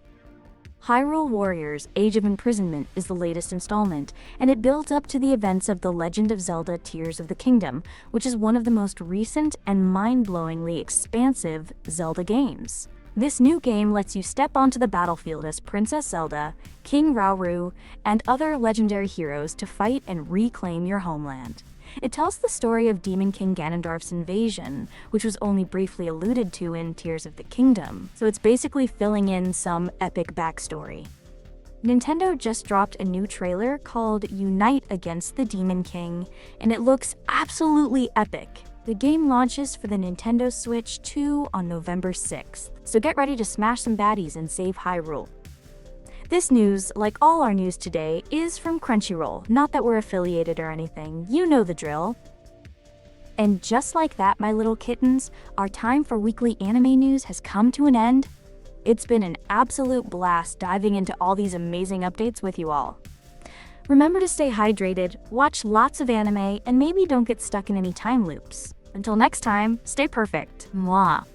Hyrule Warriors: Age of Imprisonment is the latest installment, and it builds up to the events of The Legend of Zelda: Tears of the Kingdom, which is one of the most recent and mind-blowingly expansive Zelda games. This new game lets you step onto the battlefield as Princess Zelda, King Rauru, and other legendary heroes to fight and reclaim your homeland. It tells the story of Demon King Ganondorf's invasion, which was only briefly alluded to in Tears of the Kingdom, so it's basically filling in some epic backstory. Nintendo just dropped a new trailer called Unite Against the Demon King, and it looks absolutely epic. The game launches for the Nintendo Switch 2 on November 6th, so get ready to smash some baddies and save Hyrule. This news, like all our news today, is from Crunchyroll, not that we're affiliated or anything, you know the drill. And just like that, my little kittens, our time for weekly anime news has come to an end. It's been an absolute blast diving into all these amazing updates with you all. Remember to stay hydrated, watch lots of anime, and maybe don't get stuck in any time loops. Until next time, stay perfect. Mwah.